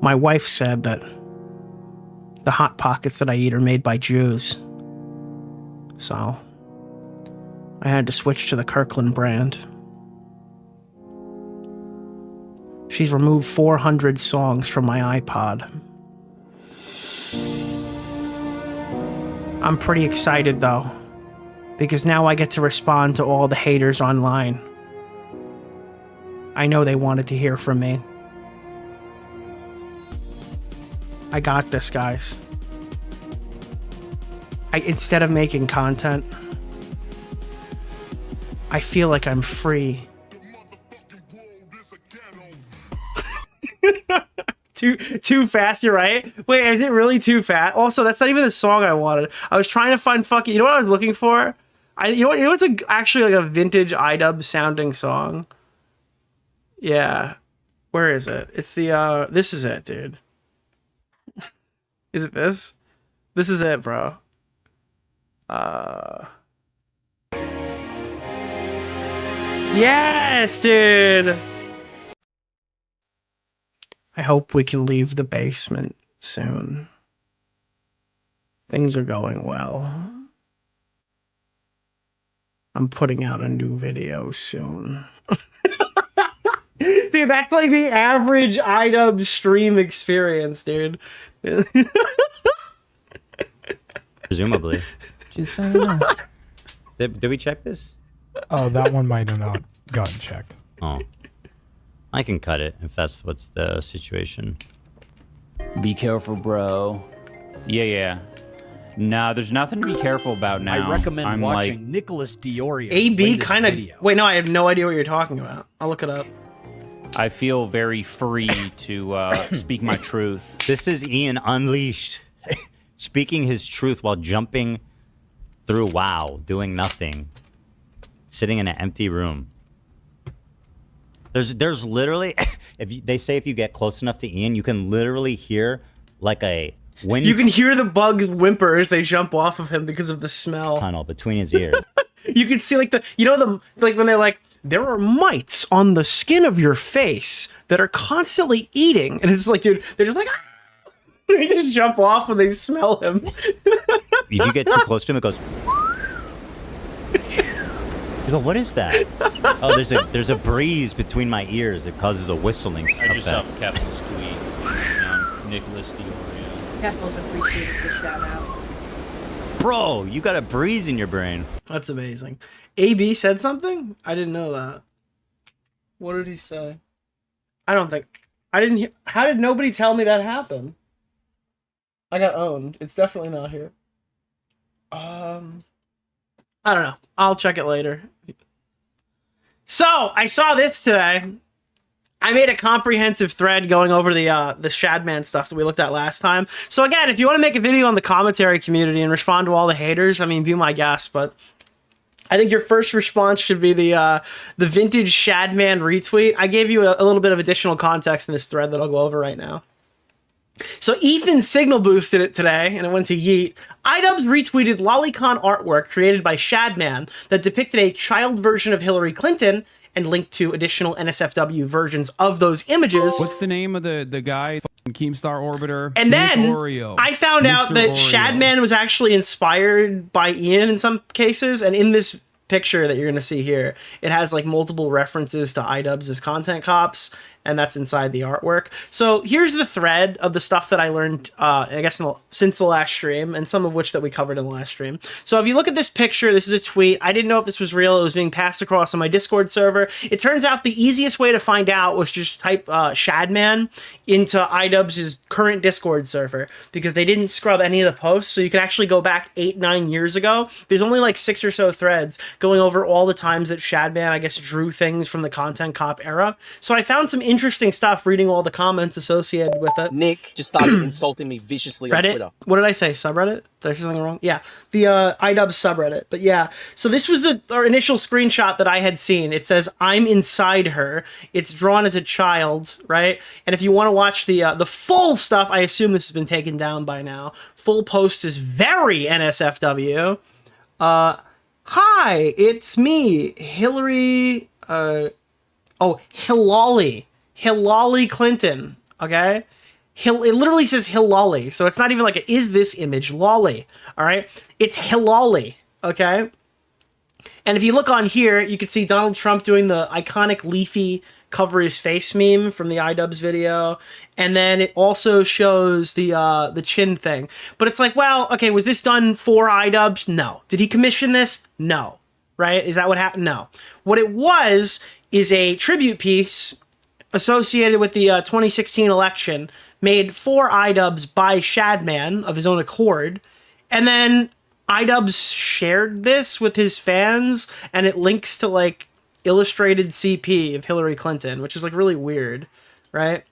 S3: My wife said that the Hot Pockets that I eat are made by Jews. So I had to switch to the Kirkland brand. She's removed 400 songs from my iPod. I'm pretty excited though, because now I get to respond to all the haters online. I know they wanted to hear from me. I got this, guys. Instead of making content, I feel like I'm free. Too fast, you're right. Wait, is it really too fast? Also, that's not even the song I wanted. I was trying to find fucking. You know what I was looking for? You know what's actually like a vintage iDub sounding song. Yeah, where is it? It's the This is it, dude. Is it this? This is it, bro. Yes, dude. I hope we can leave the basement soon. Things are going well. I'm putting out a new video soon. Dude, that's like the average iDub stream experience, dude.
S1: Presumably.
S2: Just so you know.
S1: Did we check this?
S11: Oh, that one might have not gotten checked.
S1: Oh. I can cut it if that's what's the situation.
S5: Be careful, bro. Yeah. No, there's nothing to be careful about now.
S4: I recommend
S5: I'm
S4: watching
S5: like,
S4: Nicholas Diorio's
S3: AB
S4: latest
S3: kind of.
S4: video.
S3: Wait, no, I have no idea what you're talking about. I'll look it up.
S5: I feel very free to speak my truth.
S1: This is Ian Unleashed. Speaking his truth while jumping through WoW, doing nothing. Sitting in an empty room. There's literally, they say if you get close enough to Ian, you can literally hear like a wind.
S3: You can hear the bugs whimper as they jump off of him because of the smell.
S1: Tunnel between his ears.
S3: You can see like like when they're like, there are mites on the skin of your face that are constantly eating, and it's like, dude, they're just like, ah! They just jump off when they smell him.
S1: If you get too close to him, it goes. You go, what is that? Oh, there's a breeze between my ears. It causes a whistling effect.
S5: I just saw Keffel's tweet. Nicholas Diorio.
S12: Keffels appreciated the shout out.
S1: Bro, you got a breeze in your brain.
S3: That's amazing. AB said something? I didn't know that. What did he say? I didn't hear. How did nobody tell me that happened? I got owned. It's definitely not here. I don't know. I'll check it later. So, I saw this today. I made a comprehensive thread going over the Shadman stuff that we looked at last time. So again, if you want to make a video on the commentary community and respond to all the haters, I mean, be my guest, but I think your first response should be the vintage Shadman retweet. I gave you a little bit of additional context in this thread that I'll go over right now. So Ethan signal boosted it today, and it went to Yeet. iDubbbz retweeted lolicon artwork created by Shadman that depicted a child version of Hillary Clinton and linked to additional NSFW versions of those images.
S13: What's the name of the guy? Keemstar Orbiter.
S3: And then
S13: Oreo,
S3: I found out
S13: Mr.
S3: that
S13: Oreo.
S3: Shadman was actually inspired by Ian in some cases. And in this picture that you're going to see here, it has like multiple references to iDubbbz as content cops, and that's inside the artwork. So here's the thread of the stuff that I learned, I guess, since the last stream, and some of which that we covered in the last stream. So if you look at this picture, this is a tweet. I didn't know if this was real. It was being passed across on my Discord server. It turns out the easiest way to find out was just type Shadman into iDubbbz's current Discord server, because they didn't scrub any of the posts, so you can actually go back 8-9 years ago. There's only like 6 or so threads going over all the times that Shadman, I guess, drew things from the Content Cop era. So I found some interesting stuff reading all the comments associated with it.
S14: Nick just started insulting me viciously on
S3: Reddit?
S14: Twitter.
S3: What did I say? Subreddit? Did I say something wrong? Yeah, the iDubbbz subreddit. But yeah, so this was our initial screenshot that I had seen. It says, "I'm inside her." It's drawn as a child, right? And if you want to watch the full stuff, I assume this has been taken down by now. Full post is very NSFW. Hi, it's me, Hillary. Hillary Clinton. Okay. It literally says Hillary, so it's not even like is this image lolly. All right, it's Hillary. Okay. And if you look on here, you can see Donald Trump doing the iconic Leafy cover his face meme from the iDubbbz video, and then it also shows the chin thing. But it's like, well, okay, was this done for iDubbbz? No. Did he commission this? No. Right? Is that what happened? No. What it was is a tribute piece associated with the 2016 election made for iDubbbz by Shadman of his own accord, and then iDubbbz shared this with his fans, and it links to like illustrated CP of Hillary Clinton, which is like really weird, right?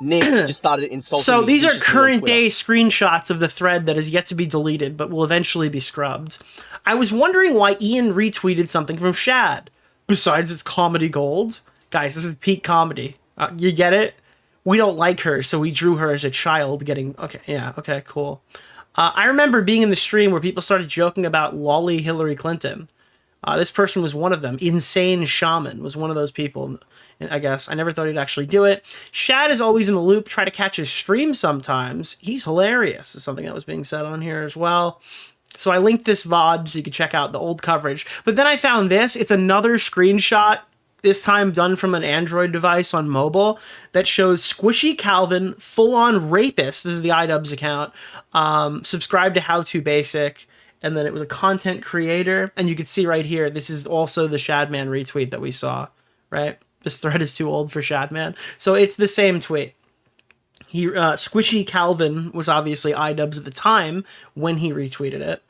S14: Nick just started insulting
S3: So
S14: me
S3: these are
S14: viciously on
S3: current
S14: Twitter.
S3: day screenshots of the thread that is yet to be deleted, but will eventually be scrubbed. I was wondering why Ian retweeted something from Shad. Besides it's comedy gold. Guys, this is peak comedy. You get it? We don't like her, so we drew her as a child getting... Okay, yeah, okay, cool. I remember being in the stream where people started joking about lolly Hillary Clinton. This person was one of them. Insane Shaman was one of those people, I guess. I never thought he'd actually do it. Shad is always in the loop. Try to catch his stream sometimes. He's hilarious, is something that was being said on here as well. So I linked this VOD so you could check out the old coverage. But then I found this. It's another screenshot, this time done from an Android device on mobile, that shows Squishy Calvin, full-on rapist. This is the iDubbbz account. Subscribe to How To Basic. And then it was a content creator. And you can see right here, this is also the Shadman retweet that we saw, right? This thread is too old for Shadman. So it's the same tweet. Squishy Calvin was obviously iDubbbz at the time when he retweeted it.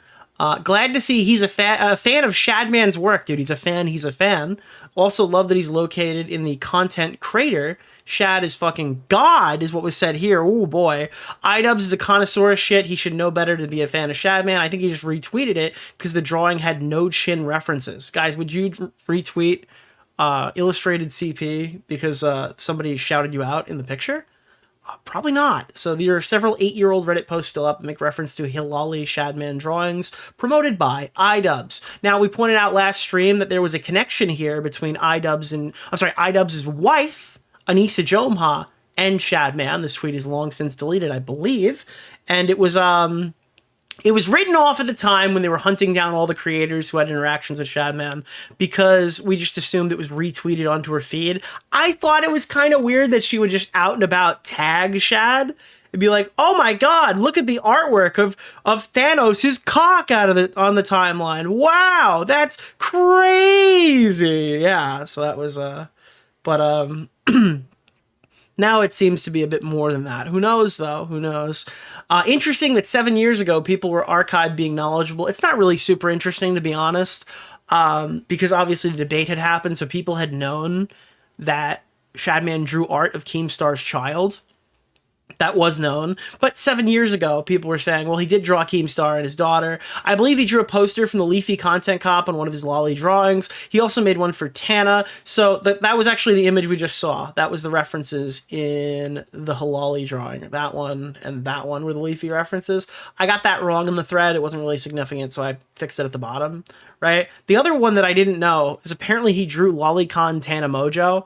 S3: Glad to see he's a fan of Shadman's work, dude. He's a fan. Also love that he's located in the content crater. Shad is fucking God, is what was said here. Oh boy. iDubbbz is a connoisseur of shit. He should know better to be a fan of Shadman. I think he just retweeted it because the drawing had no chin references. Guys, would you retweet illustrated CP because somebody shouted you out in the picture? Probably not. So there are several 8-year-old Reddit posts still up that make reference to Hillary Shadman drawings promoted by iDubbbz. Now, we pointed out last stream that there was a connection here between iDubbbz's wife, Anissa Jomha, and Shadman. This tweet is long since deleted, I believe. And it was written off at the time when they were hunting down all the creators who had interactions with Shadman because we just assumed it was retweeted onto her feed. I thought it was kind of weird that she would just out and about tag Shad and be like, "Oh my god, look at the artwork of Thanos' cock on the timeline. Wow, that's crazy." Yeah, so that was now it seems to be a bit more than that. Who knows, though? Who knows? Interesting that 7 years ago, people were archived being knowledgeable. It's not really super interesting, to be honest, because obviously the debate had happened, so people had known that Shadman drew art of Keemstar's child. That was known. But 7 years ago, people were saying, well, he did draw Keemstar and his daughter. I believe he drew a poster from the Leafy Content Cop on one of his lolly drawings. He also made one for Tana. So that was actually the image we just saw. That was the references in the Halali drawing. That one and that one were the Leafy references. I got that wrong in the thread. It wasn't really significant, so I fixed it at the bottom, right? The other one that I didn't know is apparently he drew Lolicon Tana Mojo.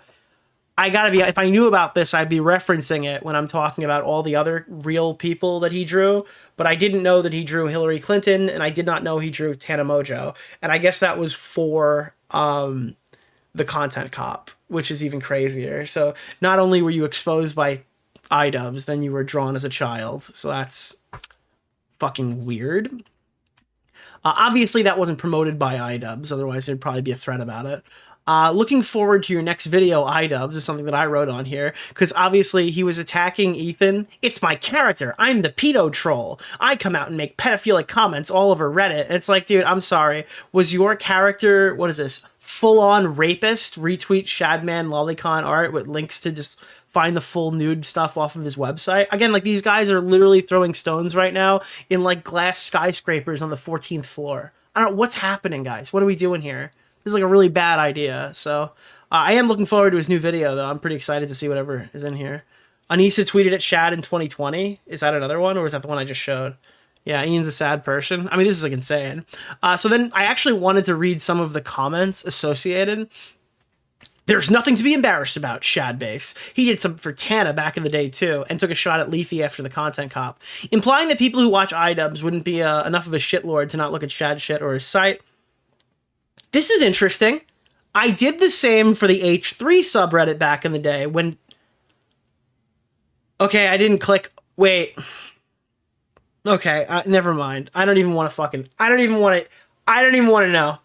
S3: I gotta be, if I knew about this, I'd be referencing it when I'm talking about all the other real people that he drew. But I didn't know that he drew Hillary Clinton, and I did not know he drew Tana Mojo. And I guess that was for the Content Cop, which is even crazier. So not only were you exposed by iDubbbz, then you were drawn as a child. So that's fucking weird. Obviously, that wasn't promoted by iDubbbz, otherwise there'd probably be a thread about it. Looking forward to your next video, iDubbbz, is something that I wrote on here, because obviously he was attacking Ethan. It's my character. I'm the pedo troll. I come out and make pedophilic comments all over Reddit. And it's like, dude, I'm sorry. Was your character, what is this, full-on rapist? Retweet Shadman Lolicon art with links to just find the full nude stuff off of his website. Again, like, these guys are literally throwing stones right now in, like, glass skyscrapers on the 14th floor. I don't know, what's happening, guys? What are we doing here? This is like a really bad idea. So I am looking forward to his new video, though. I'm pretty excited to see whatever is in here. Anissa tweeted at Shad in 2020. Is that another one, or is that the one I just showed? Yeah, Ian's a sad person. I mean, this is like insane. So then I actually wanted to read some of the comments associated. There's nothing to be embarrassed about, Shadbase. He did something for Tana back in the day, too, and took a shot at Leafy after the Content Cop, implying that people who watch iDubbbz wouldn't be enough of a shitlord to not look at Shad shit or his site. This is interesting. I did the same for the H3 subreddit back in the day when... Okay, I didn't click... Wait. Okay, never mind. I don't even want to know.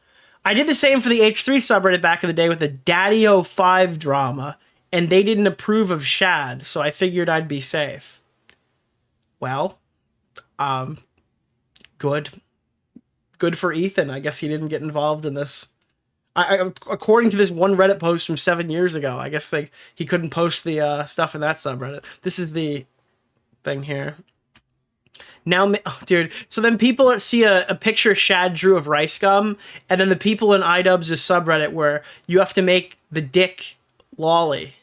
S3: I did the same for the H3 subreddit back in the day with the Daddy-O5 drama, and they didn't approve of Shad, so I figured I'd be safe. Well, good. Good for Ethan. I guess he didn't get involved in this. According to this one Reddit post from 7 years ago, I guess he couldn't post the stuff in that subreddit. This is the thing here. Now, oh, dude, so then people see a picture Shad drew of Rice Gum, and then the people in iDubbbz' subreddit where you have to make the dick lolly.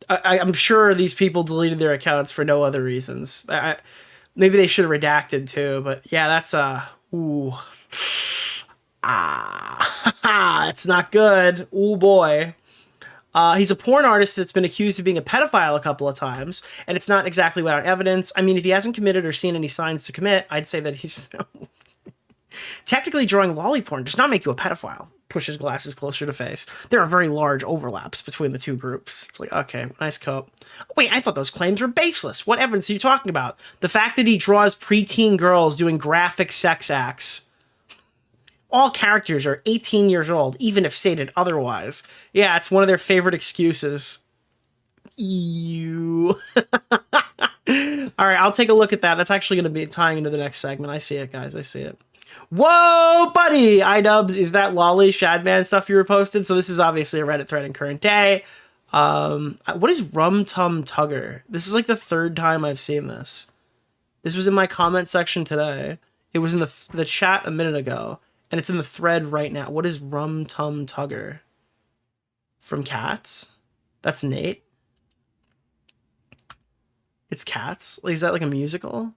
S3: I'm sure these people deleted their accounts for no other reasons. Maybe they should have redacted too, but yeah, that's ooh. It's not good. Ooh boy. He's a porn artist that's been accused of being a pedophile a couple of times, and it's not exactly without evidence. I mean, if he hasn't committed or seen any signs to commit, I'd say that he's... Technically, drawing lolly porn does not make you a pedophile. Pushes glasses closer to face. There are very large overlaps between the two groups. It's like, okay, nice coat. Wait, I thought those claims were baseless. What evidence are you talking about? The fact that he draws preteen girls doing graphic sex acts. All characters are 18 years old, even if stated otherwise. Yeah, it's one of their favorite excuses. Ew. All right, I'll take a look at that. That's actually going to be tying into the next segment. I see it, guys. I see it. Whoa, buddy! iDubbbz, is that lolly Shadman stuff you were posted? So this is obviously a Reddit thread in current day. What is Rum Tum Tugger? This is like the third time I've seen this. This was in my comment section today. It was in the chat a minute ago. And it's in the thread right now. What is Rum Tum Tugger? From Cats? That's Nate? It's Cats? Is that like a musical?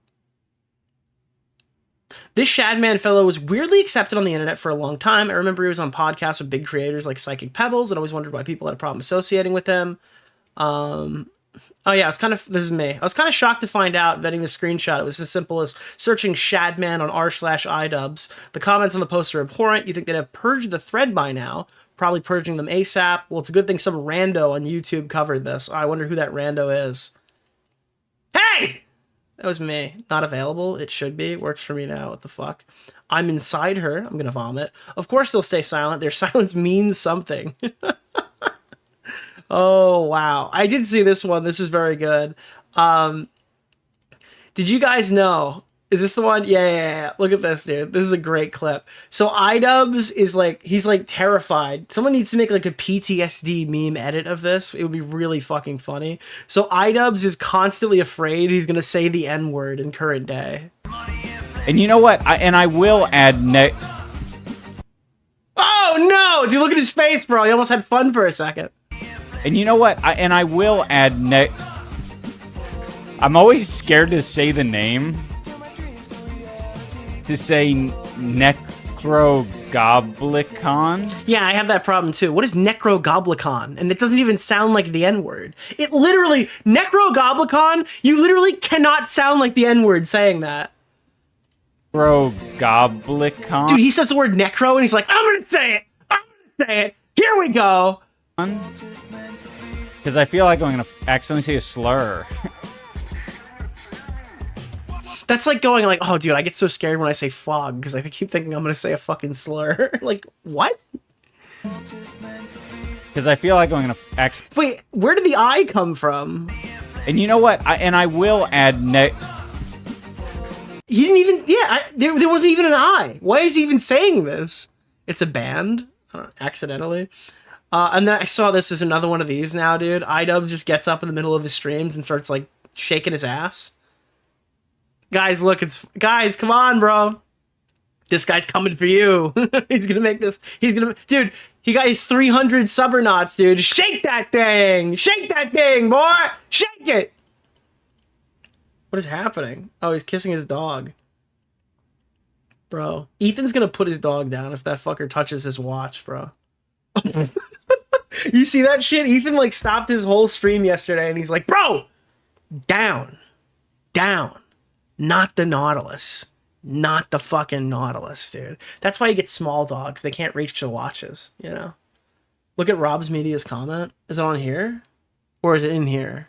S3: This Shadman fellow was weirdly accepted on the internet for a long time. I remember he was on podcasts with big creators like Psychic Pebbles, and always wondered why people had a problem associating with him. Oh yeah, this is me. I was kind of shocked to find out, vetting the screenshot, it was as simple as searching Shadman on r/iDubbbz. The comments on the post are abhorrent. You think they'd have purged the thread by now. Probably purging them ASAP. Well, it's a good thing some rando on YouTube covered this. I wonder who that rando is. Hey! That was me. Not available. It should be. It works for me now. What the fuck? I'm inside her. I'm gonna vomit. Of course they'll stay silent. Their silence means something. Oh, wow. I did see this one. This is very good. Did you guys know? Is this the one? Yeah. Look at this, dude. This is a great clip. So iDubbbz is like, he's like terrified. Someone needs to make like a PTSD meme edit of this. It would be really fucking funny. So iDubbbz is constantly afraid he's going to say the N-word in current day.
S5: And you know what? I will add...
S3: Oh, no! Dude, look at his face, bro. He almost had fun for a second.
S5: And you know what? I will add... I'm always scared to say the name. To say Necrophiliac. Necrogoblicon?
S3: Yeah, I have that problem too. What is Necrogoblicon? And it doesn't even sound like the N-word. It literally, Necrogoblicon, you literally cannot sound like the N-word saying that.
S5: Necrogoblicon?
S3: Dude, he says the word necro and he's like, I'm gonna say it! I'm gonna say it! Here we go!
S5: Because I feel like I'm going to accidentally say a slur.
S3: That's like going like, oh, dude, I get so scared when I say fog because I keep thinking I'm going to say a fucking slur. Like, what?
S5: Because I feel like I'm going to accidentally...
S3: Wait, where did the I come from?
S5: And you know what? I will add...
S3: He didn't even... Yeah, there wasn't even an I. Why is he even saying this? It's a band? Accidentally. And then I saw this as another one of these now, dude. iDub just gets up in the middle of his streams and starts, like, shaking his ass. Guys, look, guys, come on, bro. This guy's coming for you. He's gonna make this. Dude, he got his 300 subbernauts, dude. Shake that thing. Shake that thing, boy. Shake it. What is happening? Oh, he's kissing his dog. Bro, Ethan's gonna put his dog down if that fucker touches his watch, bro. You see that shit? Ethan, like, stopped his whole stream yesterday and he's like, bro, down. Not the Nautilus. Not the fucking Nautilus, dude. That's why you get small dogs. They can't reach the watches, you know? Look at Rob's Media's comment. Is it on here? Or is it in here?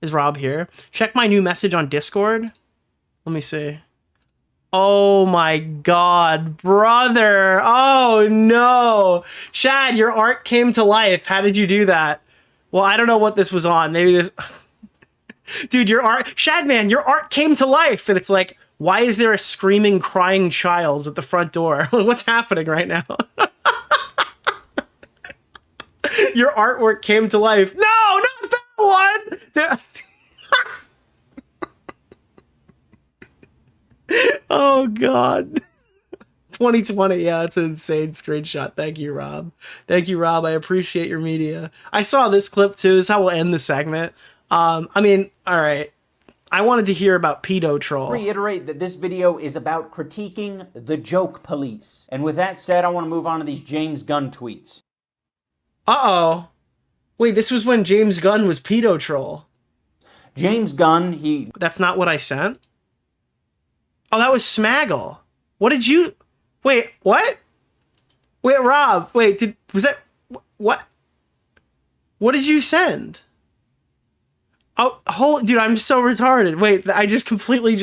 S3: Is Rob here? Check my new message on Discord. Let me see. Oh my god, brother. Oh no. Shad, your art came to life. How did you do that? Well, I don't know what this was on. Maybe this... Dude, your art... Shadman, your art came to life! And it's like, why is there a screaming, crying child at the front door? What's happening right now? Your artwork came to life. No, not that one! Oh, God. 2020, yeah, it's an insane screenshot. Thank you, Rob. Thank you, Rob. I appreciate your media. I saw this clip, too. This is how we'll end the segment. I mean, all right. I wanted to hear about Pedo Troll.
S13: Reiterate that this video is about critiquing the joke police. And with that said, I want to move on to these James Gunn tweets.
S3: Uh-oh. Wait, this was when James Gunn was Pedo Troll.
S13: James Gunn,
S3: That's not what I sent? Oh, that was Smaggle. What did you... Wait, what? Wait, Rob, wait, was that... What? What did you send? Oh, dude, I'm so retarded. Wait, I just completely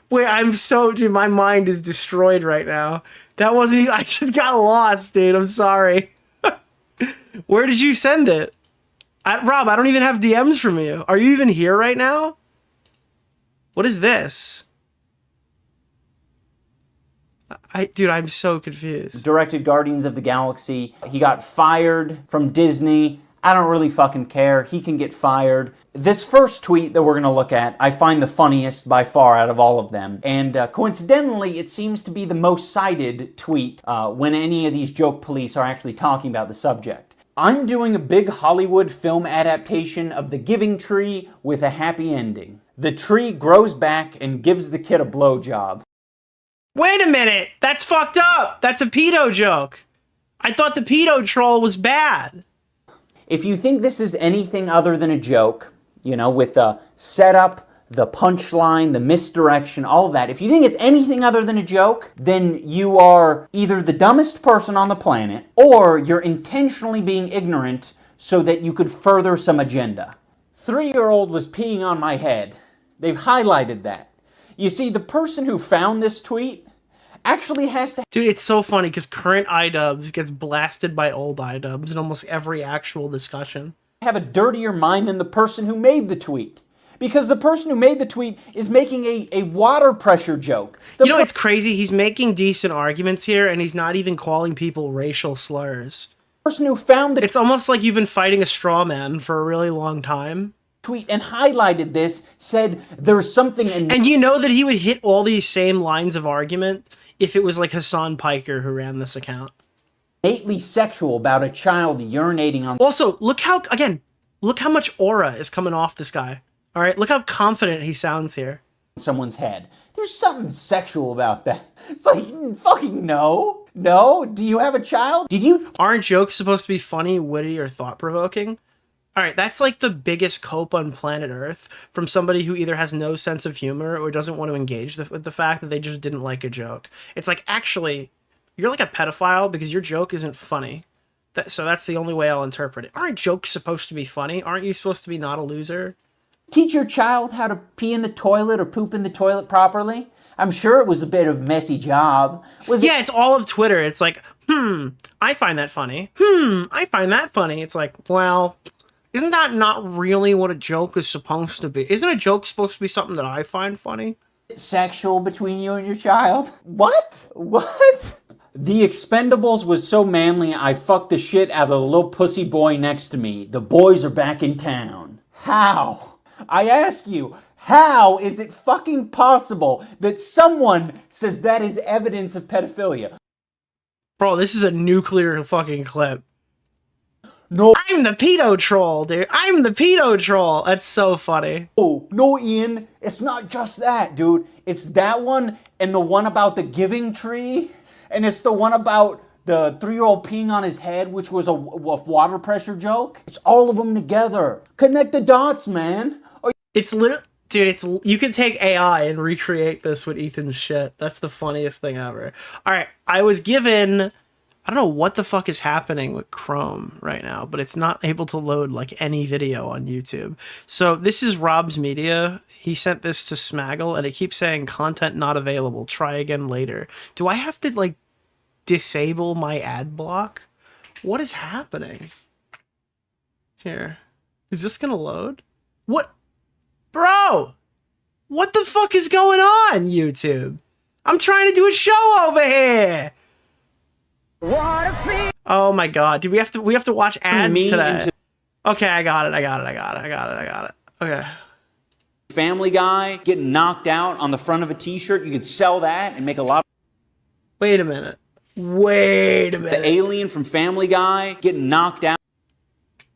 S3: wait, dude, my mind is destroyed right now. That wasn't even, I just got lost, dude. I'm sorry. Where did you send it? Rob, I don't even have DMs from you. Are you even here right now? What is this? Dude, I'm so confused.
S13: Directed Guardians of the Galaxy. He got fired from Disney. I don't really fucking care. He can get fired. This first tweet that we're going to look at, I find the funniest by far out of all of them. And coincidentally, it seems to be the most cited tweet when any of these joke police are actually talking about the subject. I'm doing a big Hollywood film adaptation of The Giving Tree with a happy ending. The tree grows back and gives the kid a blowjob.
S3: Wait a minute! That's fucked up! That's a pedo joke! I thought the pedo troll was bad!
S13: If you think this is anything other than a joke, you know, with the setup, the punchline, the misdirection, all of that, if you think it's anything other than a joke, then you are either the dumbest person on the planet, or you're intentionally being ignorant so that you could further some agenda. 3-year-old was peeing on my head. They've highlighted that. You see, the person who found this tweet actually has to...
S3: Dude, it's so funny because current iDubbbz gets blasted by old iDubbbz in almost every actual discussion.
S13: Have a dirtier mind than the person who made the tweet. Because the person who made the tweet is making a water pressure joke.
S3: You know, it's crazy. He's making decent arguments here, and he's not even calling people racial slurs.
S13: The person who found the...
S3: It's almost like you've been fighting a straw man for a really long time.
S13: Tweet and highlighted this, said there's something in...
S3: And you know that he would hit all these same lines of argument if it was like Hassan Piker who ran this account.
S13: Innately sexual about a child urinating on...
S3: Also, look how much aura is coming off this guy. All right, look how confident he sounds here.
S13: Someone's head. There's something sexual about that. It's like, fucking no. No? Do you have a child? Did you?
S3: Aren't jokes supposed to be funny, witty, or thought-provoking? All right, that's like the biggest cope on planet Earth from somebody who either has no sense of humor or doesn't want to engage with the fact that they just didn't like a joke. It's like, actually, you're like a pedophile because your joke isn't funny. So that's the only way I'll interpret it. Aren't jokes supposed to be funny? Aren't you supposed to be not a loser?
S13: Teach your child how to pee in the toilet or poop in the toilet properly? I'm sure it was a bit of a messy job.
S3: It's all of Twitter. It's like, I find that funny. I find that funny. It's like, well, isn't that not really what a joke is supposed to be? Isn't a joke supposed to be something that I find funny?
S13: Sexual between you and your child? What? What? The Expendables was so manly, I fucked the shit out of the little pussy boy next to me. The boys are back in town. How? I ask you, how is it fucking possible that someone says that is evidence of pedophilia?
S3: Bro, this is a nuclear fucking clip.
S13: No.
S3: I'm the pedo troll, dude. I'm the pedo troll. That's so funny.
S13: Oh, no, Ian. It's not just that, dude. It's that one and the one about the giving tree. And it's the one about the 3-year-old peeing on his head, which was a water pressure joke. It's all of them together. Connect the dots, man.
S3: It's literally... Dude, you can take AI and recreate this with Ethan's shit. That's the funniest thing ever. All right, I was given... I don't know what the fuck is happening with Chrome right now, but it's not able to load like any video on YouTube. So this is Rob's Media. He sent this to Smaggle and it keeps saying content not available. Try again later. Do I have to like disable my ad block? What is happening? Here. Is this gonna load? What? Bro! What the fuck is going on, YouTube? I'm trying to do a show over here! Oh my god, dude, we have to watch ads today. Okay, I got it. Okay.
S13: Family Guy getting knocked out on the front of a t-shirt, you could sell that and make a lot of...
S3: Wait a minute.
S13: The alien from Family Guy getting knocked out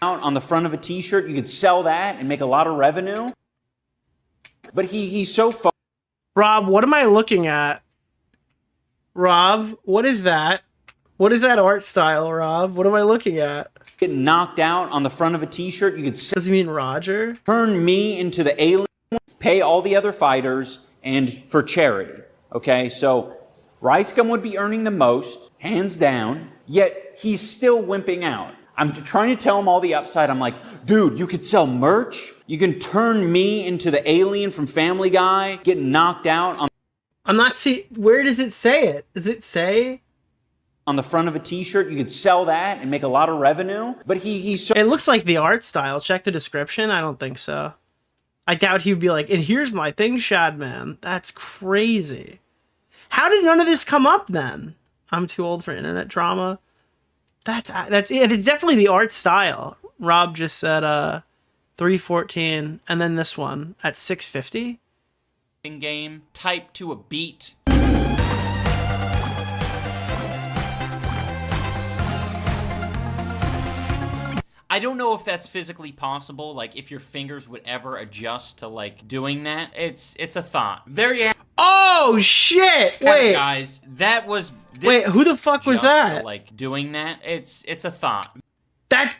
S13: on the front of a t-shirt, you could sell that and make a lot of revenue. But he's so far...
S3: Rob, what am I looking at? Rob, what is that? What is that art style, Rob? What am I looking at?
S13: Getting knocked out on the front of a t-shirt, you could...
S3: Does he mean Roger?
S13: Turn me into the alien, pay all the other fighters, and for charity. Okay, so Ricegum would be earning the most, hands down, yet he's still wimping out. I'm trying to tell him all the upside. I'm like, dude, you could sell merch. You can turn me into the alien from Family Guy, getting knocked out on...
S3: I'm not see. Where does it say it? Does it say...
S13: on the front of a t-shirt, you could sell that and make a lot of revenue. But he's so...
S3: It looks like the art style. Check the description. I don't think so. I doubt he'd be like, and here's my thing, Shadman. That's crazy. How did none of this come up then? I'm too old for internet drama. That's it. It's definitely the art style. Rob just said 314 and then this one at 650.
S13: Game type to a beat. I don't know if that's physically possible, like if your fingers would ever adjust to like doing that. It's a thought. There you have.
S3: Oh shit! Wait,
S13: guys, that was...
S3: Wait, who the fuck was that?
S13: To, like doing that. It's a thought.
S3: That's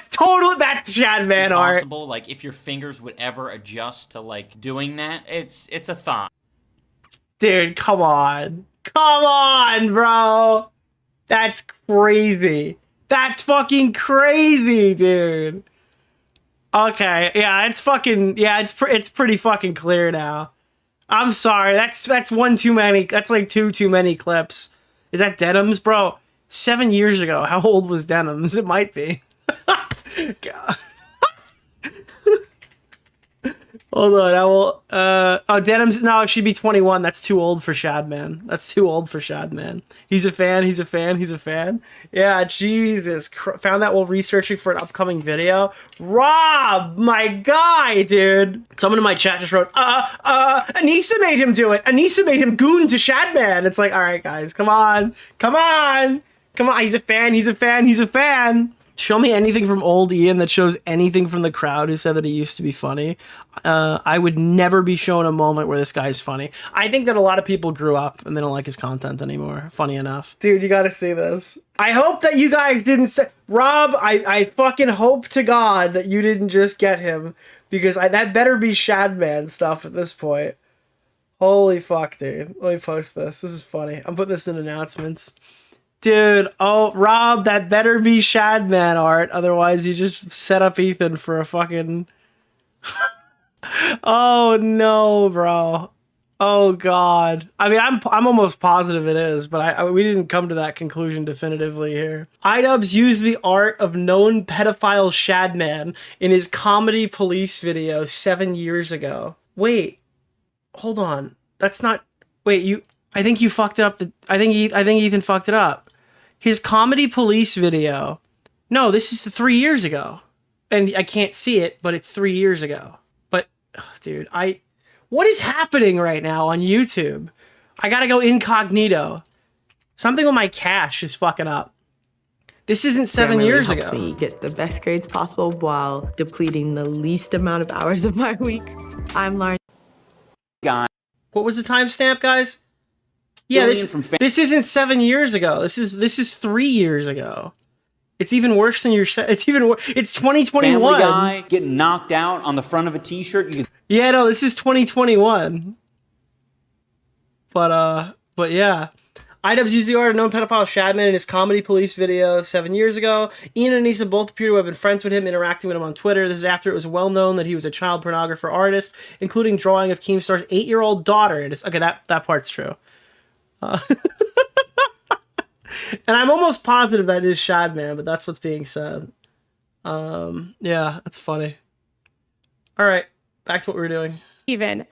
S3: totally Shadman art.
S13: Possible, like if your fingers would ever adjust to like doing that. It's a thought.
S3: Dude, come on, bro. That's crazy. That's fucking crazy, dude. Okay, yeah, it's pretty fucking clear now. I'm sorry, that's one too many. That's like two too many clips. Is that Denims, bro? 7 years ago. How old was Denims? It might be. God. Hold on, I will. Oh, Denims. No, she'd be 21. That's too old for Shadman. That's too old for Shadman. He's a fan. Yeah, Jesus. Found that while researching for an upcoming video. Rob, my guy, dude. Someone in my chat just wrote, Anissa made him do it. Anissa made him goon to Shadman. It's like, all right, guys, come on. He's a fan. Show me anything from old Ian that shows anything from the crowd who said that he used to be funny. I would never be shown a moment where this guy's funny. I think that a lot of people grew up and they don't like his content anymore. Funny enough. Dude, you gotta see this. I hope that you guys didn't say... Rob, I fucking hope to God that you didn't just get him. Because that better be Shadman stuff at this point. Holy fuck, dude. Let me post this. This is funny. I'm putting this in announcements. Dude, oh, Rob, that better be Shadman art. Otherwise, you just set up Ethan for a fucking... Oh, no, bro. Oh, God. I mean, I'm almost positive it is, but we didn't come to that conclusion definitively here. iDubbbz used the art of known pedophile Shadman in his comedy police video 7 years ago. Wait. Hold on. That's not... Wait, I think you fucked it up. I think Ethan fucked it up. His comedy police video. No, this is 3 years ago. And I can't see it, but it's 3 years ago. But, dude, what is happening right now on YouTube? I gotta go incognito. Something with my cache is fucking up. This isn't 7 years ago.
S15: Helps me get the best grades possible while depleting the least amount of hours of my week. I'm Lauren.
S3: What was the timestamp, guys? Yeah, this isn't 7 years ago. This is 3 years ago. It's even worse than it's even worse. It's 2021.
S13: Family Guy getting knocked out on the front of a t-shirt.
S3: Yeah, no, this is 2021. But yeah. iDubbbz used the art of known pedophile Shadman in his comedy police video 7 years ago. Ian and Anissa both appear to have been friends with him, interacting with him on Twitter. This is after it was well known that he was a child pornographer artist, including drawing of Keemstar's 8-year-old daughter. Okay, that part's true. And I'm almost positive that is Shadman, but that's what's being said. Yeah, that's funny. All right, back to what we were doing.
S16: Even,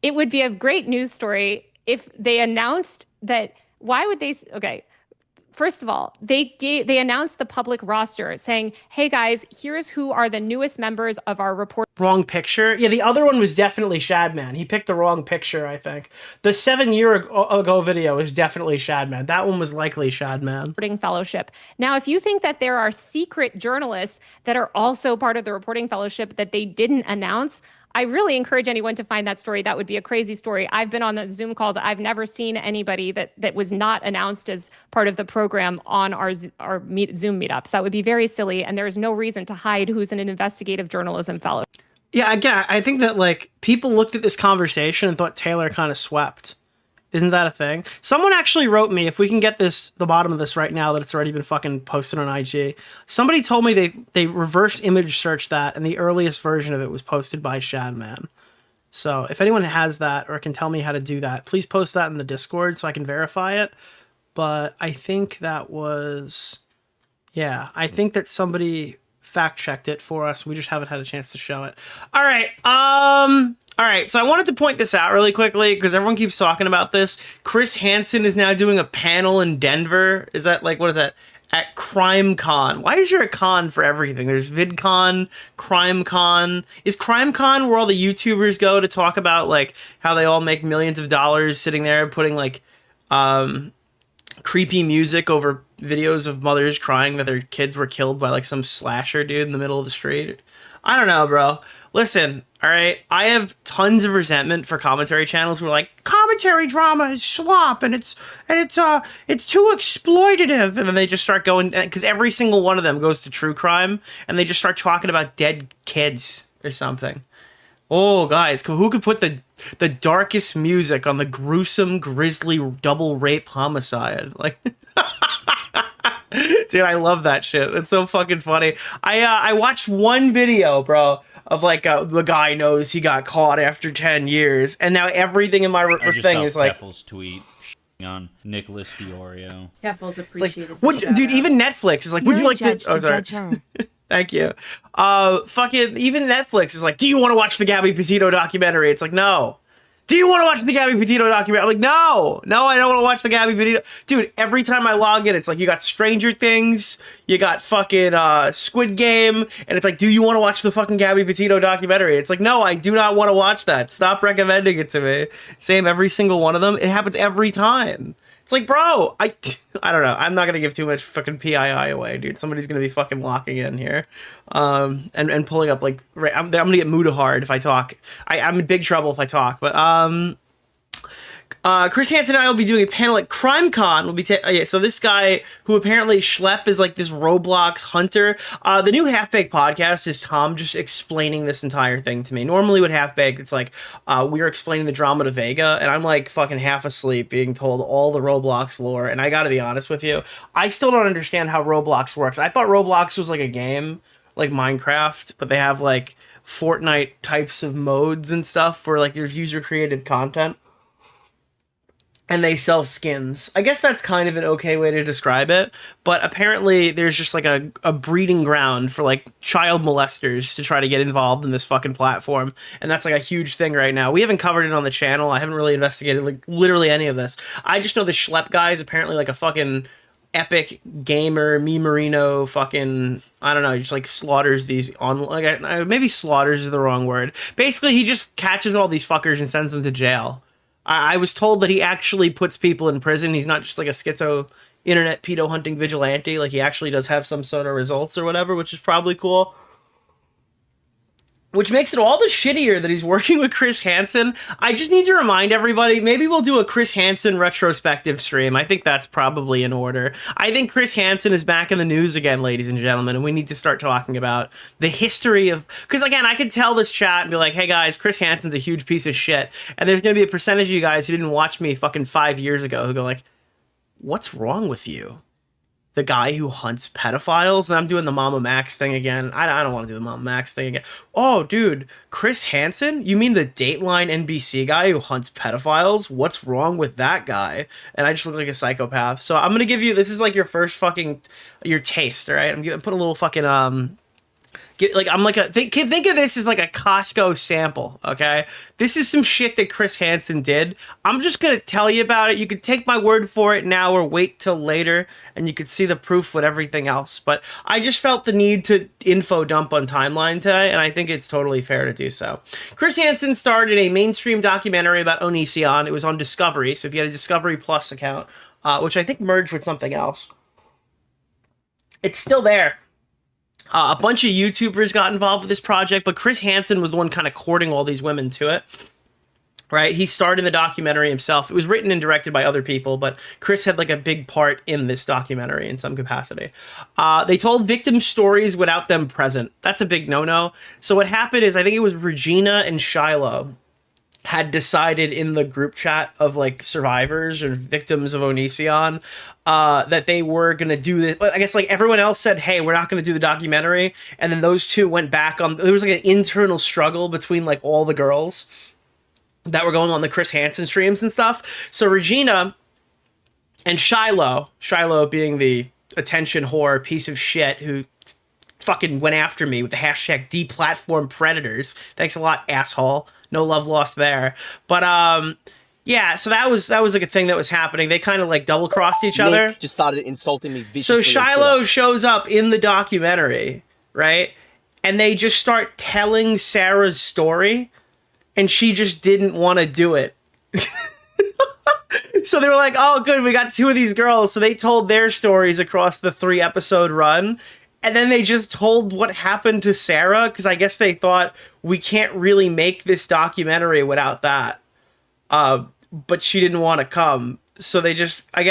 S16: it would be a great news story if they announced that. Why would they? Okay, first of all, they announced the public roster saying, "Hey guys, here's who are the newest members of our report."
S3: Wrong picture. Yeah, the other one was definitely Shadman. He picked the wrong picture, I think. The 7 year ago video is definitely Shadman. That one was likely Shadman.
S16: Reporting Fellowship. Now, if you think that there are secret journalists that are also part of the Reporting Fellowship that they didn't announce, I really encourage anyone to find that story. That would be a crazy story. I've been on the Zoom calls. I've never seen anybody that was not announced as part of the program on our Zoom meetups. That would be very silly, and there is no reason to hide who's an investigative journalism fellow.
S3: Yeah, again, I think that like people looked at this conversation and thought Taylor kind of swept. Isn't that a thing? Someone actually wrote me, if we can get the bottom of this right now, that it's already been fucking posted on IG. Somebody told me they reverse image searched that, and the earliest version of it was posted by Shadman. So if anyone has that or can tell me how to do that, please post that in the Discord so I can verify it. But I think that was, yeah, I think that somebody fact checked it for us. We just haven't had a chance to show it. All right. All right, so I wanted to point this out really quickly because everyone keeps talking about this. Chris Hansen is now doing a panel in Denver. Is that like, what is that? At CrimeCon. Why is there a con for everything? There's VidCon, CrimeCon. Is CrimeCon where all the YouTubers go to talk about like how they all make millions of dollars sitting there putting like creepy music over videos of mothers crying that their kids were killed by like some slasher dude in the middle of the street? I don't know, bro. Listen, all right, I have tons of resentment for commentary channels who are like, commentary drama is slop and it's too exploitative, and then they just start going, because every single one of them goes to true crime and they just start talking about dead kids or something. Oh, guys, who could put the darkest music on the gruesome, grisly double rape homicide? Like, dude, I love that shit. It's so fucking funny. I watched one video, bro, of like the guy knows he got caught after 10 years, and now everything in my thing is like
S5: Heffel's tweet on Nicholas Diorio.
S12: Heffel's appreciated.
S3: Like, dude, even Netflix is like, would you like to? Oh, sorry. Thank you. Fucking even Netflix is like, do you want to watch the Gabby Petito documentary? It's like, no. Do you want to watch the Gabby Petito documentary? I'm like, no, I don't want to watch the Gabby Petito. Dude, every time I log in, it's like, you got Stranger Things, you got fucking Squid Game, and it's like, do you want to watch the fucking Gabby Petito documentary? It's like, no, I do not want to watch that. Stop recommending it to me. Same every single one of them. It happens every time. It's like, bro, I don't know. I'm not gonna give too much fucking PII away, dude. Somebody's gonna be fucking locking in here, and pulling up like. Right, I'm gonna get Muda hard if I talk. I'm in big trouble if I talk. But Chris Hansen and I will be doing a panel at CrimeCon. We'll be so this guy who apparently Schlepp is like this Roblox hunter. The new Half Baked podcast is Tom just explaining this entire thing to me. Normally with Half Baked, it's like we're explaining the drama to Vega, and I'm like fucking half asleep being told all the Roblox lore. And I got to be honest with you, I still don't understand how Roblox works. I thought Roblox was like a game, like Minecraft, but they have like Fortnite types of modes and stuff where like there's user created content. And they sell skins. I guess that's kind of an okay way to describe it. But apparently there's just like a breeding ground for like child molesters to try to get involved in this fucking platform. And that's like a huge thing right now. We haven't covered it on the channel. I haven't really investigated like literally any of this. I just know the Schlepp guy is apparently like a fucking epic gamer, Memerino fucking, I don't know, just like slaughters these on, like maybe slaughters is the wrong word. Basically, he just catches all these fuckers and sends them to jail. I was told that he actually puts people in prison. He's not just like a schizo internet pedo hunting vigilante. Like he actually does have some sort of results or whatever, which is probably cool. Which makes it all the shittier that he's working with Chris Hansen. I just need to remind everybody, maybe we'll do a Chris Hansen retrospective stream. I think that's probably in order. I think Chris Hansen is back in the news again, ladies and gentlemen, and we need to start talking about the history of... Because, again, I could tell this chat and be like, hey, guys, Chris Hansen's a huge piece of shit. And there's going to be a percentage of you guys who didn't watch me fucking 5 years ago who go like, what's wrong with you? The guy who hunts pedophiles? And I'm doing the Mama Max thing again. I don't want to do the Mama Max thing again. Oh, dude, Chris Hansen? You mean the Dateline NBC guy who hunts pedophiles? What's wrong with that guy? And I just look like a psychopath. So I'm going to give you, this is like your first fucking, your taste, all right? I'm going to put a little fucking, I'm like think of this as like a Costco sample, okay? This is some shit that Chris Hansen did. I'm just gonna tell you about it. You could take my word for it now or wait till later, and you could see the proof with everything else. But I just felt the need to info dump on Timeline today, and I think it's totally fair to do so. Chris Hansen starred in a mainstream documentary about Onision. It was on Discovery, so if you had a Discovery Plus account, which I think merged with something else, it's still there. A bunch of YouTubers got involved with this project, but Chris Hansen was the one kind of courting all these women to it, right? He starred in the documentary himself. It was written and directed by other people, but Chris had like a big part in this documentary in some capacity. They told victim stories without them present. That's a big no-no. So what happened is, I think it was Regina and Shiloh had decided in the group chat of like survivors or victims of Onision that they were going to do this. I guess like everyone else said, hey, we're not going to do the documentary. And then those two went back on, there was like an internal struggle between like all the girls that were going on the Chris Hansen streams and stuff. So Regina and Shiloh being the attention whore piece of shit who fucking went after me with the hashtag deplatform predators. Thanks a lot, asshole. No love lost there. But yeah, so that was like a thing that was happening. They kind of like double crossed each other.
S14: Nick just started insulting me viciously.
S3: So Shiloh shows up in the documentary, right? And they just start telling Sarah's story, and she just didn't want to do it. So they were like, oh, good, we got two of these girls. So they told their stories across the 3-episode run. And then they just told what happened to Sarah, because I guess they thought we can't really make this documentary without that. But she didn't want to come. So they just, I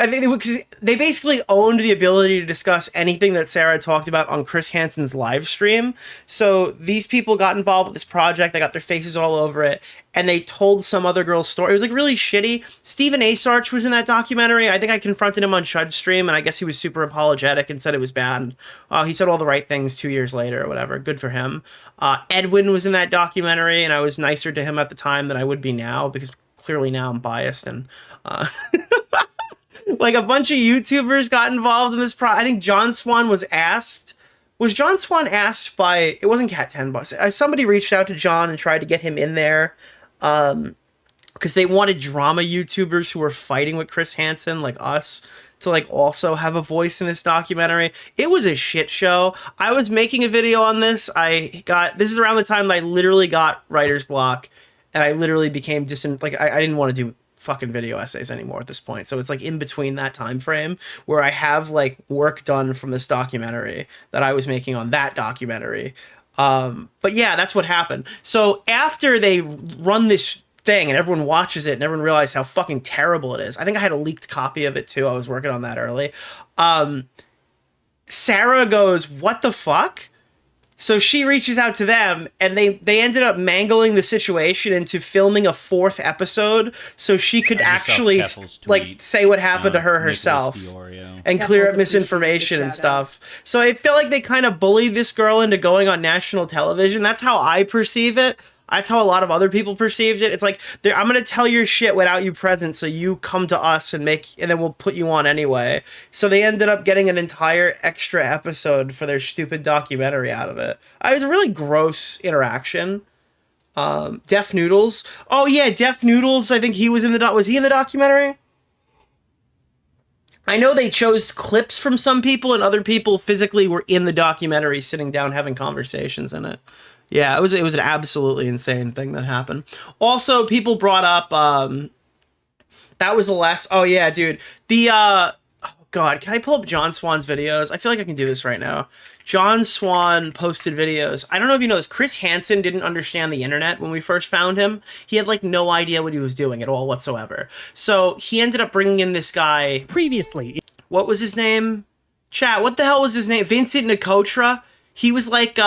S3: think they basically owned the ability to discuss anything that Sarah talked about on Chris Hansen's live stream. So these people got involved with this project. They got their faces all over it. And they told some other girl's story. It was like really shitty. Steven Asarch was in that documentary. I think I confronted him on Chud's stream, and I guess he was super apologetic and said it was bad. He said all the right things 2 years later or whatever. Good for him. Edwin was in that documentary, and I was nicer to him at the time than I would be now, because clearly now I'm biased. And like a bunch of YouTubers got involved in this I think John Swan was asked. Was John Swan asked by... It wasn't Cat 10 Bus. Somebody reached out to John and tried to get him in there. Because they wanted drama YouTubers who were fighting with Chris Hansen, like us, to like also have a voice in this documentary. It was a shit show. I was making a video on this. This is around the time that I literally got writer's block, and I literally became I didn't want to do fucking video essays anymore at this point. So it's like in between that time frame where I have like work done from this documentary that I was making on that documentary. But yeah, that's what happened. So after they run this thing and everyone watches it and everyone realized how fucking terrible it is. I think I had a leaked copy of it too. I was working on that early. Sarah goes, "What the fuck?" So she reaches out to them, and they ended up mangling the situation into filming a 4th episode, so she could actually like say what happened to her herself and clear up misinformation and stuff. So I feel like they kind of bullied this girl into going on national television. That's how I perceive it. That's how a lot of other people perceived it. It's like, I'm going to tell your shit without you present, so you come to us and then we'll put you on anyway. So they ended up getting an entire extra episode for their stupid documentary out of it. It was a really gross interaction. Def Noodles. Oh yeah, Def Noodles. I think he was in the was he in the documentary? I know they chose clips from some people, and other people physically were in the documentary sitting down having conversations in it. Yeah, it was an absolutely insane thing that happened. Also, people brought up that was the last. Oh yeah, dude. The oh god, can I pull up John Swan's videos? I feel like I can do this right now. John Swan posted videos. I don't know if you know this. Chris Hansen didn't understand the internet when we first found him. He had like no idea what he was doing at all whatsoever. So he ended up bringing in this guy previously. What was his name? Chat. What the hell was his name? Vincent Nicotra. He was like,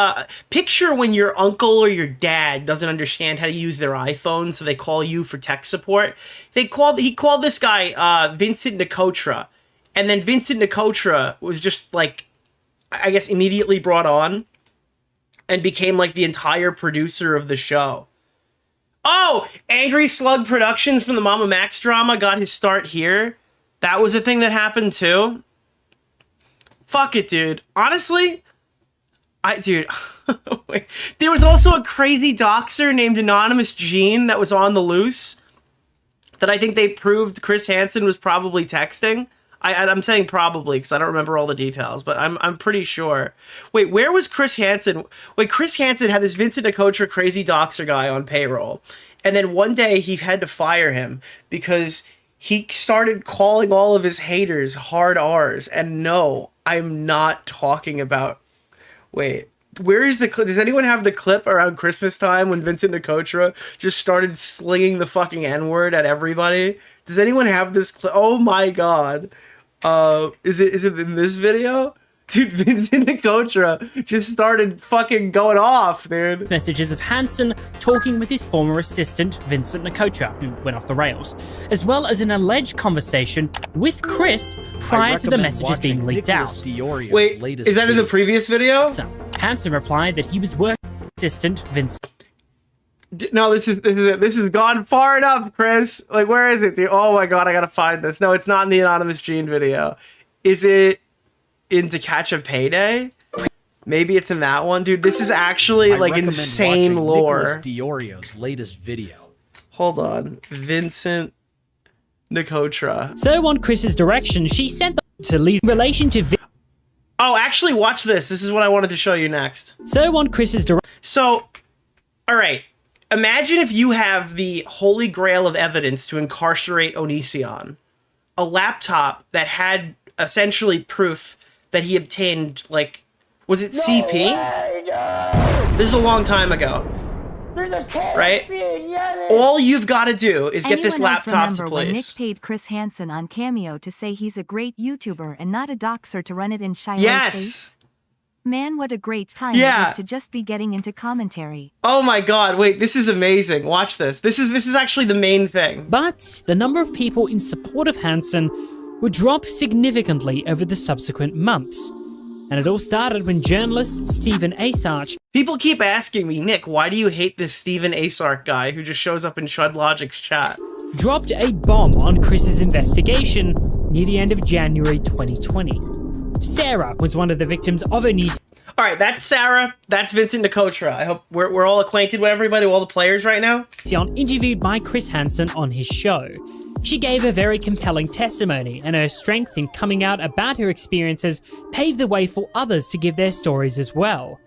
S3: picture when your uncle or your dad doesn't understand how to use their iPhone, so they call you for tech support. He called this guy Vincent Nicotra, and then Vincent Nicotra was just like, I guess, immediately brought on and became like the entire producer of the show. Oh, Angry Slug Productions from the Mama Max drama got his start here. That was a thing that happened too. Fuck it, dude. Honestly, wait. There was also a crazy doxer named Anonymous Gene that was on the loose that I think they proved Chris Hansen was probably texting. I'm saying probably because I don't remember all the details, but I'm pretty sure. Wait, where was Chris Hansen? Wait, Chris Hansen had this Vincent Nicotra crazy doxer guy on payroll, and then one day he had to fire him because he started calling all of his haters hard R's. And no, I'm not talking about. Wait, where is the clip? Does anyone have the clip around Christmas time when Vincent Nicotra just started slinging the fucking N-word at everybody? Does anyone have this clip? Oh my god. Is it in this video? Dude, Vincent Nicotra just started fucking going off, dude.
S17: Messages of Hansen talking with his former assistant, Vincent Nicotra, who went off the rails, as well as an alleged conversation with Chris prior to the messages being leaked out.
S3: Wait, is that in the previous video?
S17: Hansen replied that he was working with assistant Vincent.
S3: No, this has gone far enough, Chris. Like, where is it, dude? Oh my god, I gotta find this. No, it's not in the Anonymous Gene video. Is it in To Catch a Payday? Maybe it's in that one, dude. This is actually like insane lore.
S4: Nicholas Diorio's latest video.
S3: Hold on, Vincent Nicotra.
S17: So on Chris's direction, she sent them to leave in relation to.
S3: Oh, actually, watch this. This is what I wanted to show you next.
S17: So on Chris's direction.
S3: So, all right. Imagine if you have the holy grail of evidence to incarcerate Onision, a laptop that had essentially proof that he obtained, like, was it CP? This is a long time ago.
S10: There's a
S3: right? All you've got to do is get this laptop to
S8: when Nick
S3: place.
S8: paid Chris Hansen on Cameo to say he's a great YouTuber and not a doxer to run it in Shiloh
S3: Yes.
S8: State? Man, what a great time
S3: Yeah.
S8: it is to just be getting into commentary.
S3: Oh my god, wait, this is amazing. Watch this. This is actually the main thing.
S17: But the number of people in support of Hansen would drop significantly over the subsequent months. And it all started when journalist Stephen Asarch.
S3: People keep asking me, Nick, why do you hate this Stephen Asarch guy who just shows up in Chud Logic's chat?
S17: Dropped a bomb on Chris's investigation near the end of January 2020. Sarah was one of the victims of Onision.
S3: All right, that's Sarah. That's Vincent Nicotra. I hope we're all acquainted with everybody, all the players right now.
S17: Interviewed by Chris Hansen on his show. She gave a very compelling testimony, and her strength in coming out about her experiences paved the way for others to give their stories as well.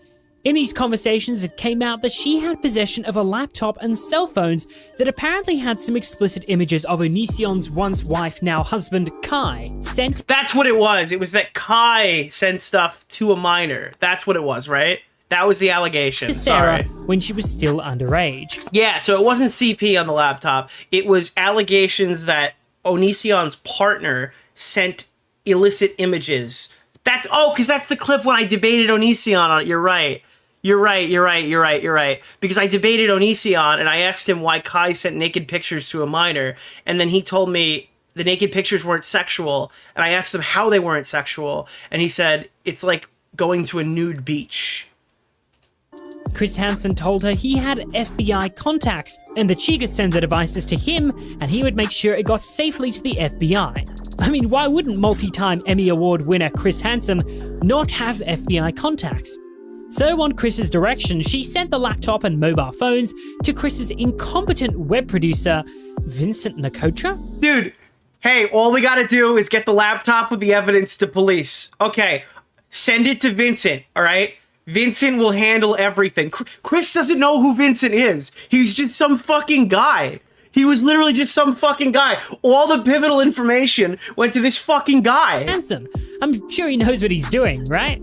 S17: In these conversations, it came out that she had possession of a laptop and cell phones that apparently had some explicit images of Onision's once wife, now husband, Kai, sent.
S3: That's what it was. It was that Kai sent stuff to a minor. That's what it was, right? That was the allegation.
S17: To Sarah
S3: Sorry.
S17: when she was still underage.
S3: Yeah, so it wasn't CP on the laptop. It was allegations that Onision's partner sent illicit images. Because that's the clip when I debated Onision on it. You're right. You're right. Because I debated Onision and I asked him why Kai sent naked pictures to a minor, and then he told me the naked pictures weren't sexual, and I asked him how they weren't sexual, and he said it's like going to a nude beach.
S17: Chris Hansen told her he had FBI contacts and that she could send the devices to him and he would make sure it got safely to the FBI. I mean, why wouldn't multi-time Emmy Award winner Chris Hansen not have FBI contacts? So on Chris's direction, she sent the laptop and mobile phones to Chris's incompetent web producer, Vincent Nkotra?
S3: Dude, hey, all we gotta do is get the laptop with the evidence to police. Okay, send it to Vincent, all right? Vincent will handle everything. Chris doesn't know who Vincent is. He's just some fucking guy. He was literally just some fucking guy. All the pivotal information went to this fucking guy.
S17: Hansen, I'm sure he knows what he's doing, right?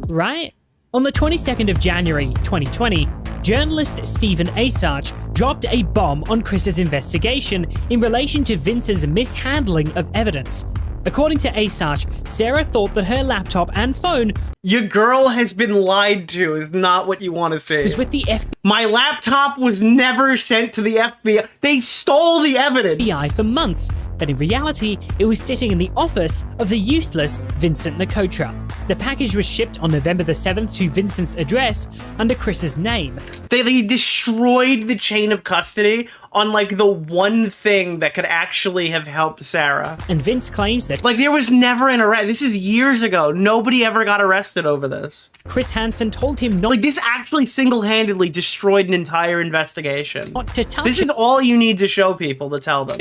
S17: Right? On the 22nd of January 2020, journalist Stephen Asarch dropped a bomb on Chris's investigation in relation to Vince's mishandling of evidence. According to Asarch, Sarah thought that her laptop and phone...
S3: Your girl has been lied to is not what you want to say.
S17: ...was with the FBI.
S3: My laptop was never sent to the FBI. They stole the evidence.
S17: ...FBI for months, but in reality, it was sitting in the office of the useless Vincent Nkotra. The package was shipped on November the 7th to Vincent's address under Chris's name.
S3: They destroyed the chain of custody on, like, the one thing that could actually have helped Sarah.
S17: And Vince claims that...
S3: Like, there was never an arrest. This is years ago. Nobody ever got arrested over this.
S17: Chris Hansen told him not...
S3: Like, this actually single-handedly destroyed an entire investigation.
S17: Not to touch
S3: this is all you need to show people to tell them.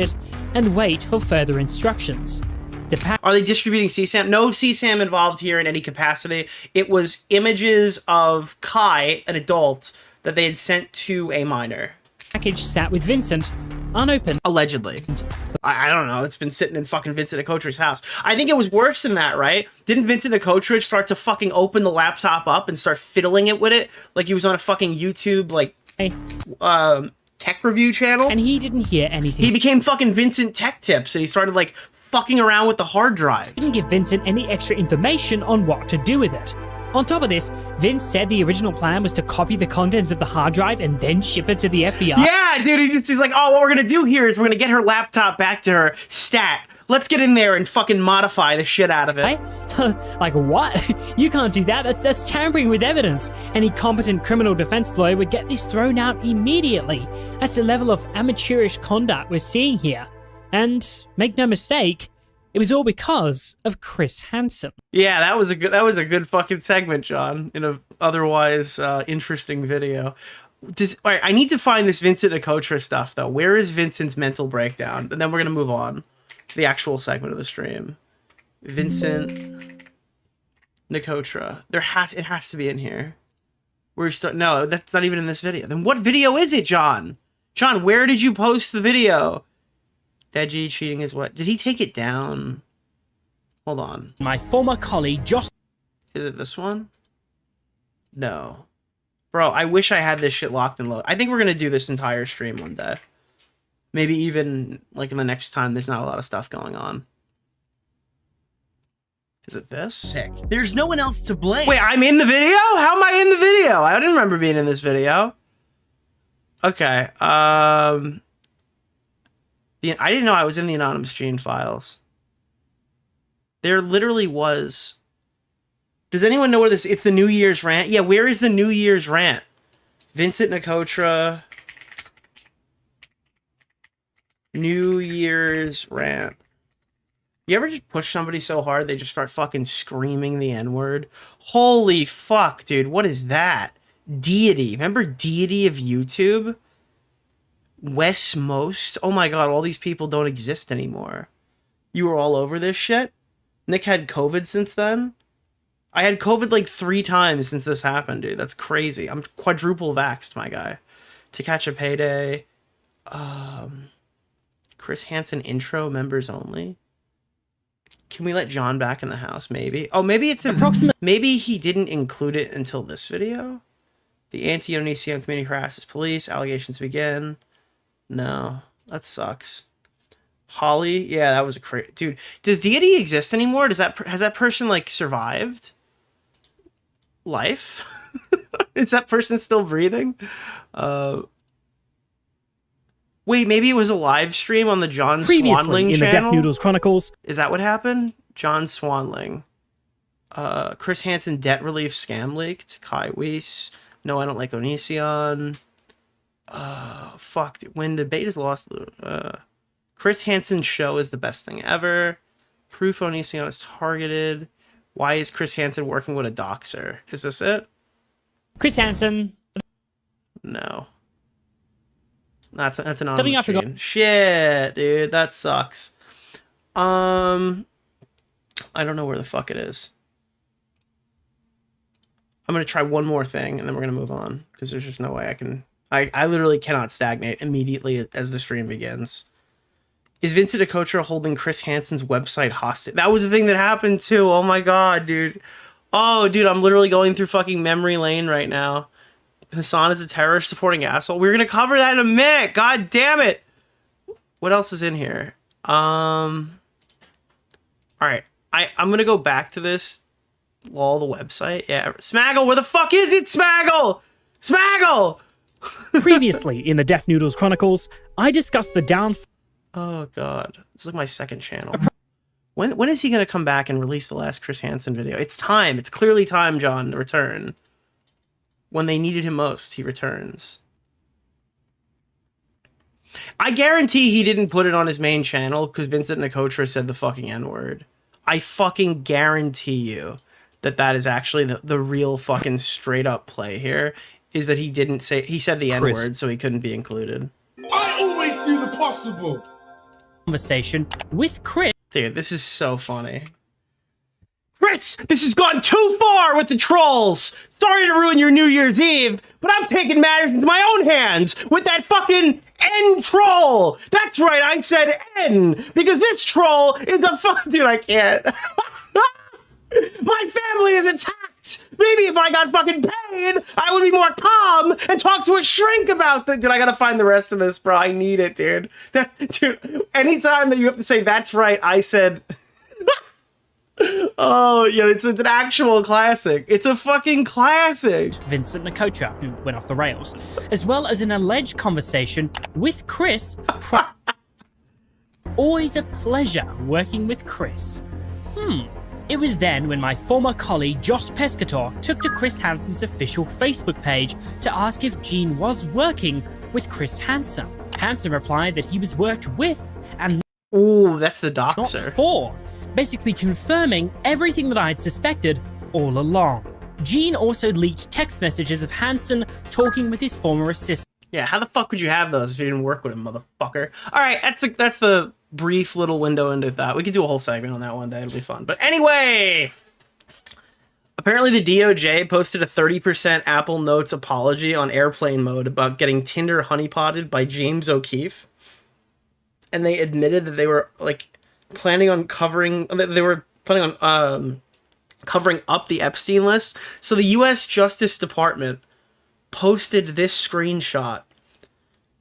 S17: And wait for further instructions.
S3: Are they distributing CSAM? No CSAM involved here in any capacity. It was images of Kai, an adult, that they had sent to a minor.
S17: Package sat with Vincent, unopened.
S3: Allegedly. I don't know. It's been sitting in fucking Vincent Nkotra's house. I think it was worse than that, right? Didn't Vincent Nkotra start to fucking open the laptop up and start fiddling it with it? Like he was on a fucking YouTube, like, tech review channel?
S17: And he didn't hear anything.
S3: He became fucking Vincent Tech Tips, and he started, like, fucking around with the hard drive.
S17: Didn't give Vincent any extra information on what to do with it. On top of this, Vince said the original plan was to copy the contents of the hard drive and then ship it to the FBI.
S3: Yeah, dude, he's like, oh, what we're gonna do here is we're gonna get her laptop back to her stat. Let's get in there and fucking modify the shit out of it.
S17: Like, what? You can't do that. That's tampering with evidence. Any competent criminal defense lawyer would get this thrown out immediately. That's the level of amateurish conduct we're seeing here. And make no mistake, it was all because of Chris Hansen.
S3: Yeah, that was a good fucking segment, John, in a otherwise interesting video. All right, I need to find this Vincent Nkotra stuff though. Where is Vincent's mental breakdown? And then we're gonna move on to the actual segment of the stream. Vincent Nkotra. It has to be in here. No, that's not even in this video. Then what video is it, John? John, where did you post the video? Deji cheating is what? Did he take it down? Hold on.
S17: My former colleague, Josh...
S3: Is it this one? No. Bro, I wish I had this shit locked and loaded. I think we're going to do this entire stream one day. Maybe even, like, in the next time there's not a lot of stuff going on. Is it this?
S18: Heck, there's no one else to blame.
S3: Wait, I'm in the video? How am I in the video? I didn't remember being in this video. Okay, I didn't know I was in the anonymous Gene files. There literally was. Does anyone know where this? It's the New Year's rant. Yeah, where is the New Year's rant? Vincent Nkotra. New Year's rant. You ever just push somebody so hard they just start fucking screaming the N-word? Holy fuck, dude. What is that? Deity. Remember Deity of YouTube? Wes Most. Oh my god, all these people don't exist anymore. You were all over this shit? Nick had COVID since then? I had COVID like 3 times since this happened, dude. That's crazy. I'm quadruple vaxxed, my guy. To Catch a Payday. Chris Hansen intro, members only. Can we let John back in the house? Maybe. Oh, maybe it's maybe he didn't include it until this video. The anti-Onision community harasses police. Allegations begin. No, that sucks. Holly, yeah, that was a crazy dude. Does deity exist anymore? Has that person like survived life? Is that person still breathing? Wait, maybe it was a live stream on the John Swanling
S17: in
S3: channel?
S17: the Death Noodles Chronicles.
S3: Is that what happened? John Swanling. Chris Hansen debt relief scam leaked. Kai Weiss. No, I don't like Onision. Fuck, dude. When the debate is lost, Chris Hansen's show is the best thing ever. Proof Onision is targeted. Why is Chris Hansen working with a doxer? Is this it?
S17: Chris Hansen.
S3: No. That's an
S17: Something I forgot.
S3: Shit, dude, that sucks. I don't know where the fuck it is. I'm gonna try one more thing and then we're gonna move on because there's just no way I can. I literally cannot stagnate immediately as the stream begins. Is Vincent Akotra holding Chris Hansen's website hostage? That was the thing that happened too. Oh my god, dude. Oh, dude, I'm literally going through fucking memory lane right now. Hassan is a terrorist supporting asshole. We're gonna cover that in a minute. God damn it. What else is in here? All right. I'm gonna go back to this. Lol, the website. Yeah, Smaggle. Where the fuck is it, Smaggle? Smaggle.
S17: Previously in the Death Noodles Chronicles, I discussed the downfall.
S3: Oh god, this is like my second channel. When is he gonna come back and release the last Chris Hansen video? It's time. It's clearly time, John, to return. When they needed him most, he returns. I guarantee he didn't put it on his main channel because Vincent Akotra said the fucking N-word. I fucking guarantee you that is actually the real fucking straight up play here, is that he didn't say, he said the N-word so he couldn't be included.
S10: I always do the possible.
S17: Conversation with Chris.
S3: Dude, this is so funny. Chris, this has gone too far with the trolls. Sorry to ruin your New Year's Eve, but I'm taking matters into my own hands with that fucking N troll. That's right, I said N, because this troll is a dude, I can't. My family is attacked. Maybe if I got fucking paid, I would be more calm and talk to a shrink about the. Dude, I gotta find the rest of this, bro. I need it, dude. Dude, anytime that you have to say that's right, I said. Oh, yeah, it's an actual classic. It's a fucking classic.
S17: Vincent Akotra, who went off the rails, as well as an alleged conversation with Chris. Always a pleasure working with Chris. It was then when my former colleague Josh Pescator took to Chris Hansen's official Facebook page to ask if Gene was working with Chris Hansen. Hansen replied that he was worked with and
S3: ooh, that's the doxer.
S17: Not for. Basically confirming everything that I had suspected all along. Gene also leaked text messages of Hansen talking with his former assistant.
S3: Yeah, how the fuck would you have those if you didn't work with him, motherfucker? All right, that's the brief little window into that. We could do a whole segment on that one day. It'll be fun. But anyway, apparently the DOJ posted a 30% Apple Notes apology on airplane mode about getting Tinder honeypotted by James O'Keefe. And they admitted that they were like planning on covering up the Epstein list. So the US Justice Department posted this screenshot.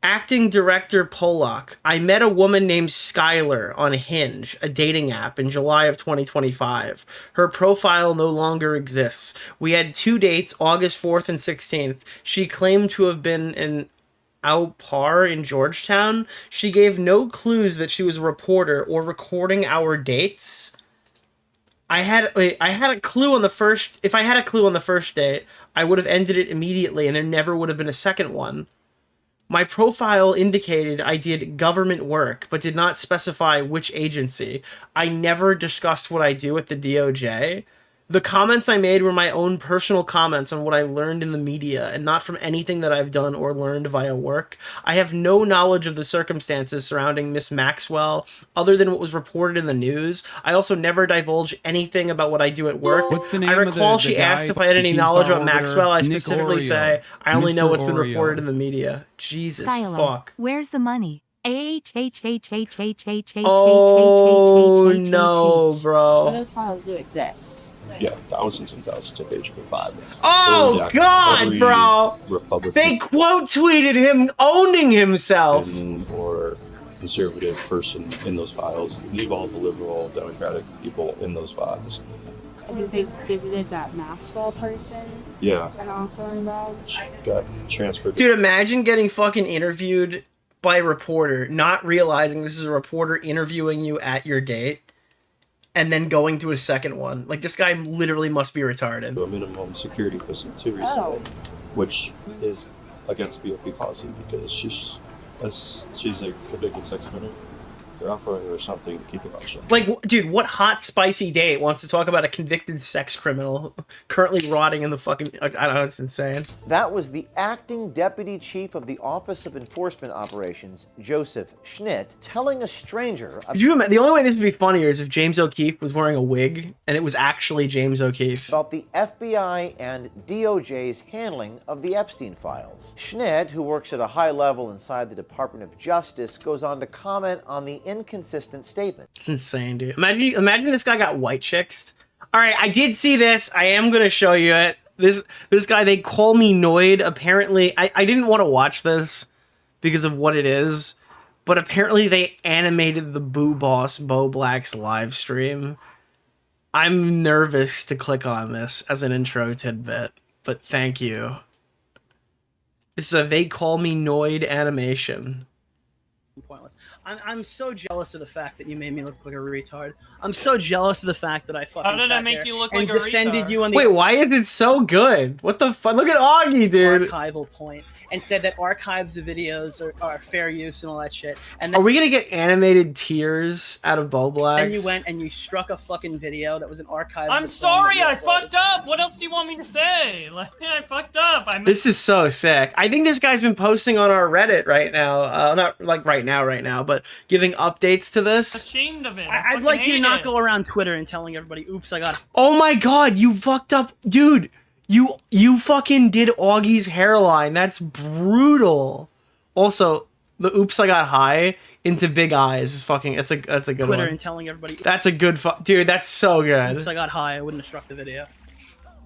S3: Acting Director Pollock, I met a woman named Skylar on Hinge, a dating app, in July of 2025. Her profile no longer exists. We had 2 dates, August 4th and 16th. She claimed to have been in Aupar in Georgetown. She gave no clues that she was a reporter or recording our dates. I had a clue on the first. If I had a clue on the first date, I would have ended it immediately, and there never would have been a second one. My profile indicated I did government work, but did not specify which agency. I never discussed what I do at the DOJ. The comments I made were my own personal comments on what I learned in the media and not from anything that I've done or learned via work. I have no knowledge of the circumstances surrounding Miss Maxwell other than what was reported in the news. I also never divulge anything about what I do at work.
S19: What's the name
S3: I recall
S19: of the
S3: she
S19: guy
S3: asked if I had any
S19: Keemstar
S3: knowledge about
S19: Orbiter?
S3: Maxwell. I
S19: Nick
S3: specifically
S19: Oreo.
S3: say I only know
S19: Mr.
S3: what's been
S19: Oreo.
S3: reported in the media. Jesus fuck.
S8: Where's the money?
S3: Oh
S8: Oh
S3: no, bro.
S12: Those files do exist.
S20: Yeah, thousands and thousands of pages of files.
S3: Oh God, bro!
S20: Republican
S3: They quote tweeted him owning himself.
S20: or conservative person in those files. Leave all the liberal, democratic people in those files.
S12: I think they visited that Maxwell person.
S20: Yeah.
S12: And also involved.
S20: Got transferred.
S3: Dude, imagine getting fucking interviewed by a reporter, not realizing this is a reporter interviewing you at your date, and then going to a second one. Like, this guy literally must be retarded.
S20: To a minimum security prison too recently, which is against BOP policy because she's a convicted sex offender. They're offering her something to keep it on shut.
S3: Like, dude, what hot, spicy date wants to talk about a convicted sex criminal currently rotting in the fucking... I don't know, it's insane.
S21: That was the acting deputy chief of the Office of Enforcement Operations, Joseph Schnitt, telling a stranger...
S3: Could you imagine? The only way this would be funnier is if James O'Keefe was wearing a wig, and it was actually James O'Keefe.
S21: About the FBI and DOJ's handling of the Epstein files. Schnitt, who works at a high level inside the Department of Justice, goes on to comment on the inconsistent statement.
S3: It's insane, dude. Imagine this guy got white chicks. All right, I did see this. I am gonna show you it. This guy, they call me Noid. Apparently, I didn't want to watch this because of what it is, but apparently they animated the Boo Boss Bo Black's live stream. I'm nervous to click on this as an intro tidbit, but thank you. This is a They Call Me Noid animation.
S22: Pointless. I'm so jealous of the fact that you made me look like a retard. I'm so jealous of the fact that I fucking
S23: How did I
S22: sat
S23: make
S22: there
S23: you look
S22: and
S23: like a
S22: defended
S23: retard?
S22: you on the
S3: Wait, why is it so good? What the fuck? Look at Augie, dude.
S22: archival point and said that archives of videos are fair use and all that shit. And
S3: Are
S22: then,
S3: we gonna get animated tears out of Bo Black?
S22: then you went and you struck a fucking video that was an archive.
S23: I'm sorry, I fucked up. What else do you want me to say? Like, I fucked up.
S3: This is so sick. I think this guy's been posting on our Reddit right now. Not like right now, but giving updates to this.
S23: ashamed of it.
S22: I'd like you to not go around Twitter and telling everybody, "Oops, I got."
S3: Oh my God, you fucked up, dude. You fucking did Augie's hairline. That's brutal. Also, the "Oops, I got high" into big eyes is fucking. That's a good
S22: Twitter
S3: one.
S22: and telling everybody.
S3: That's a good dude. That's so good.
S22: Oops, I got high. I wouldn't have struck the video.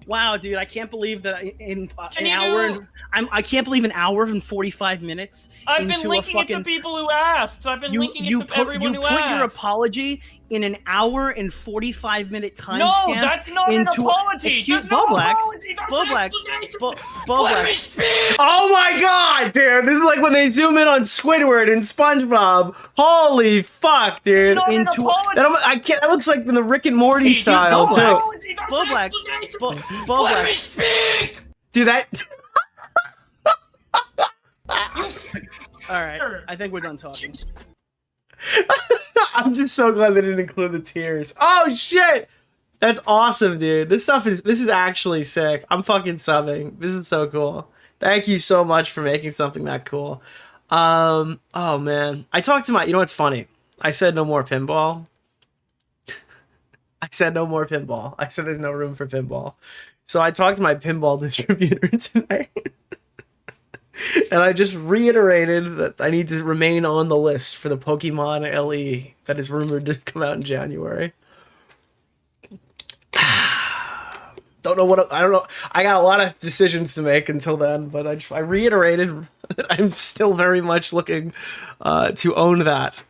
S22: Wow, dude, I can't believe that in
S23: Can
S22: an
S23: you
S22: hour.
S23: do-
S22: I can't believe an hour and 45 minutes.
S23: I've
S22: into
S23: been linking
S22: a fucking,
S23: it to people who asked. I've been linking it to everyone who
S22: put
S23: asked.
S22: your apology in an hour and 45-minute timestamp.
S23: No, that's not an apology.
S22: Excuse
S23: There's no
S22: Bo Black.
S23: apology. That's
S22: Bo Black. Bo
S23: Let
S22: Black.
S23: me speak.
S3: Oh my God, dude! This is like when they zoom in on Squidward and SpongeBob. Holy fuck, dude!
S22: not an apology.
S3: I can't. That looks like the Rick and Morty style
S22: Bo
S3: too.
S22: Black. Bo Black. Bo Black.
S3: Dude, that.
S22: All right, I think we're done talking.
S3: I'm just so glad they didn't include the tears. Oh shit! That's awesome, dude. This is actually sick. I'm fucking subbing. This is so cool. Thank you so much for making something that cool. Oh man. I talked to you know what's funny? I said no more pinball. I said no more pinball. I said there's no room for pinball. So I talked to my pinball distributor tonight. And I just reiterated that I need to remain on the list for the Pokemon LE that is rumored to come out in January. Don't know what I don't know. I got a lot of decisions to make until then, but I reiterated that I'm still very much looking to own that.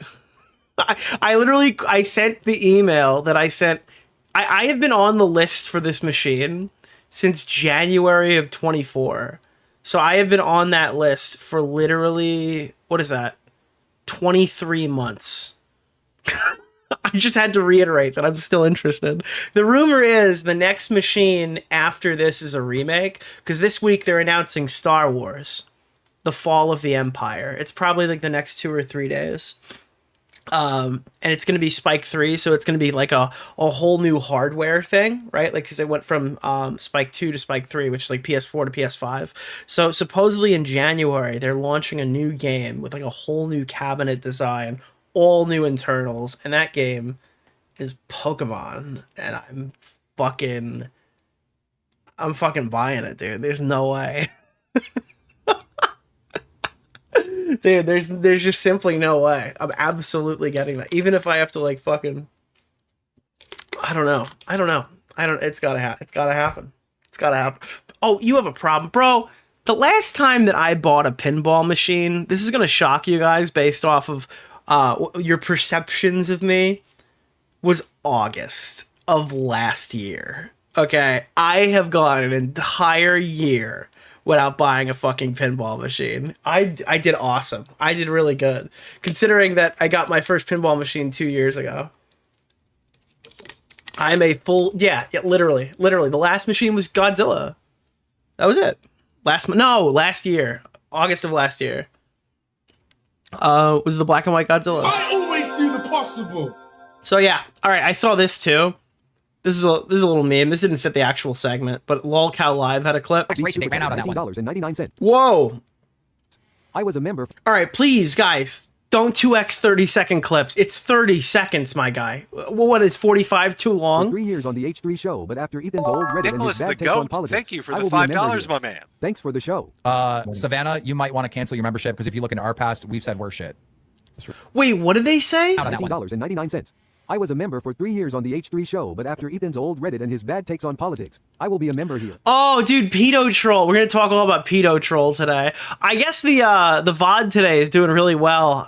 S3: I sent the email that I sent. I have been on the list for this machine since January of 24. So I have been on that list for literally, what is that? 23 months. I just had to reiterate that I'm still interested. The rumor is the next machine after this is a remake, because this week they're announcing Star Wars, The Fall of the Empire. It's probably like the next 2 or 3 days. And it's going to be Spike 3, so it's going to be like a whole new hardware thing, right? Like, because it went from Spike 2 to Spike 3, which is like PS4 to PS5. So supposedly in January, they're launching a new game with like a whole new cabinet design, all new internals, and that game is Pokemon, and I'm fucking buying it, dude. There's no way. Dude, there's just simply no way. I'm absolutely getting that. Even if I have to like fucking, I don't know. It's gotta happen. Oh, you have a problem, bro. The last time that I bought a pinball machine, this is gonna shock you guys based off of your perceptions of me, was August of last year. Okay, I have gone an entire year without buying a fucking pinball machine. I did awesome. I did really good, considering that I got my first pinball machine 2 years ago. I'm a full, literally. The last machine was Godzilla. That was it. Last year. August of last year. Was the black and white Godzilla.
S10: I always do the possible.
S3: So yeah, all right, I saw this too. This is a little meme. This didn't fit the actual segment, but LolCow Live had a clip.
S6: Expiration date ran out on that one. $19.99.
S3: Whoa.
S6: I was a member.
S3: All right, please, guys, don't 2x 30-second clips. It's 30 seconds, my guy. What is 45 too long?
S6: For 3 years on the H3 show, but after Ethan's old Reddit
S7: Nicholas
S6: and
S7: the
S6: his bad takes on
S7: Goat,
S6: politics,
S7: thank you for
S6: I
S7: the
S6: will be a member
S7: $5,
S6: here.
S7: my man.
S6: Thanks for the show.
S19: Savannah, you might want to cancel your membership because if you look into our past, we've said worse shit.
S3: Wait, what did they say?
S6: $19.99. I was a member for 3 years on the H3 show, but after Ethan's old Reddit and his bad takes on politics, I will be a member here.
S3: Oh, dude, Pedo Troll. We're gonna talk all about Pedo Troll today. I guess the VOD today is doing really well.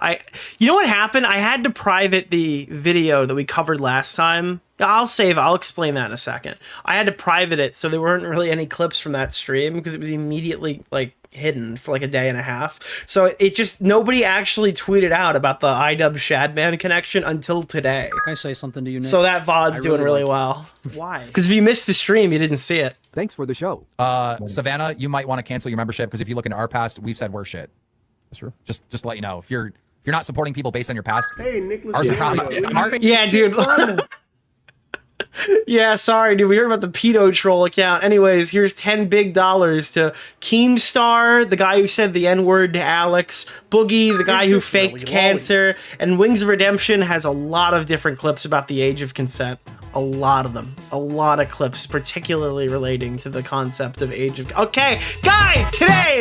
S3: You know what happened? I had to private the video that we covered last time. I'll explain that in a second. I had to private it, so there weren't really any clips from that stream because it was immediately like hidden for like a day and a half. So it just, nobody actually tweeted out about the IDub Shadman connection until today.
S4: Can I say something to you, Nick?
S3: So that VOD's doing really well.
S22: Why?
S3: Because if you missed the stream, you didn't see it.
S6: Thanks for the show.
S19: Savannah, you might want to cancel your membership because if you look into our past, we've said worse shit.
S6: Sure.
S19: Just to let you know, if you're not supporting people based on your past,
S10: Hey, Nicholas.
S19: ours is a problem.
S3: Yeah, dude. Yeah, sorry, dude. We heard about the Pedo Troll account. Anyways, here's $10 big to Keemstar, the guy who said the N-word to Alex, Boogie, the guy who faked cancer, and Wings of Redemption has a lot of different clips about the age of consent. A lot of them. A lot of clips, particularly relating to the concept of age of... Okay, guys, today...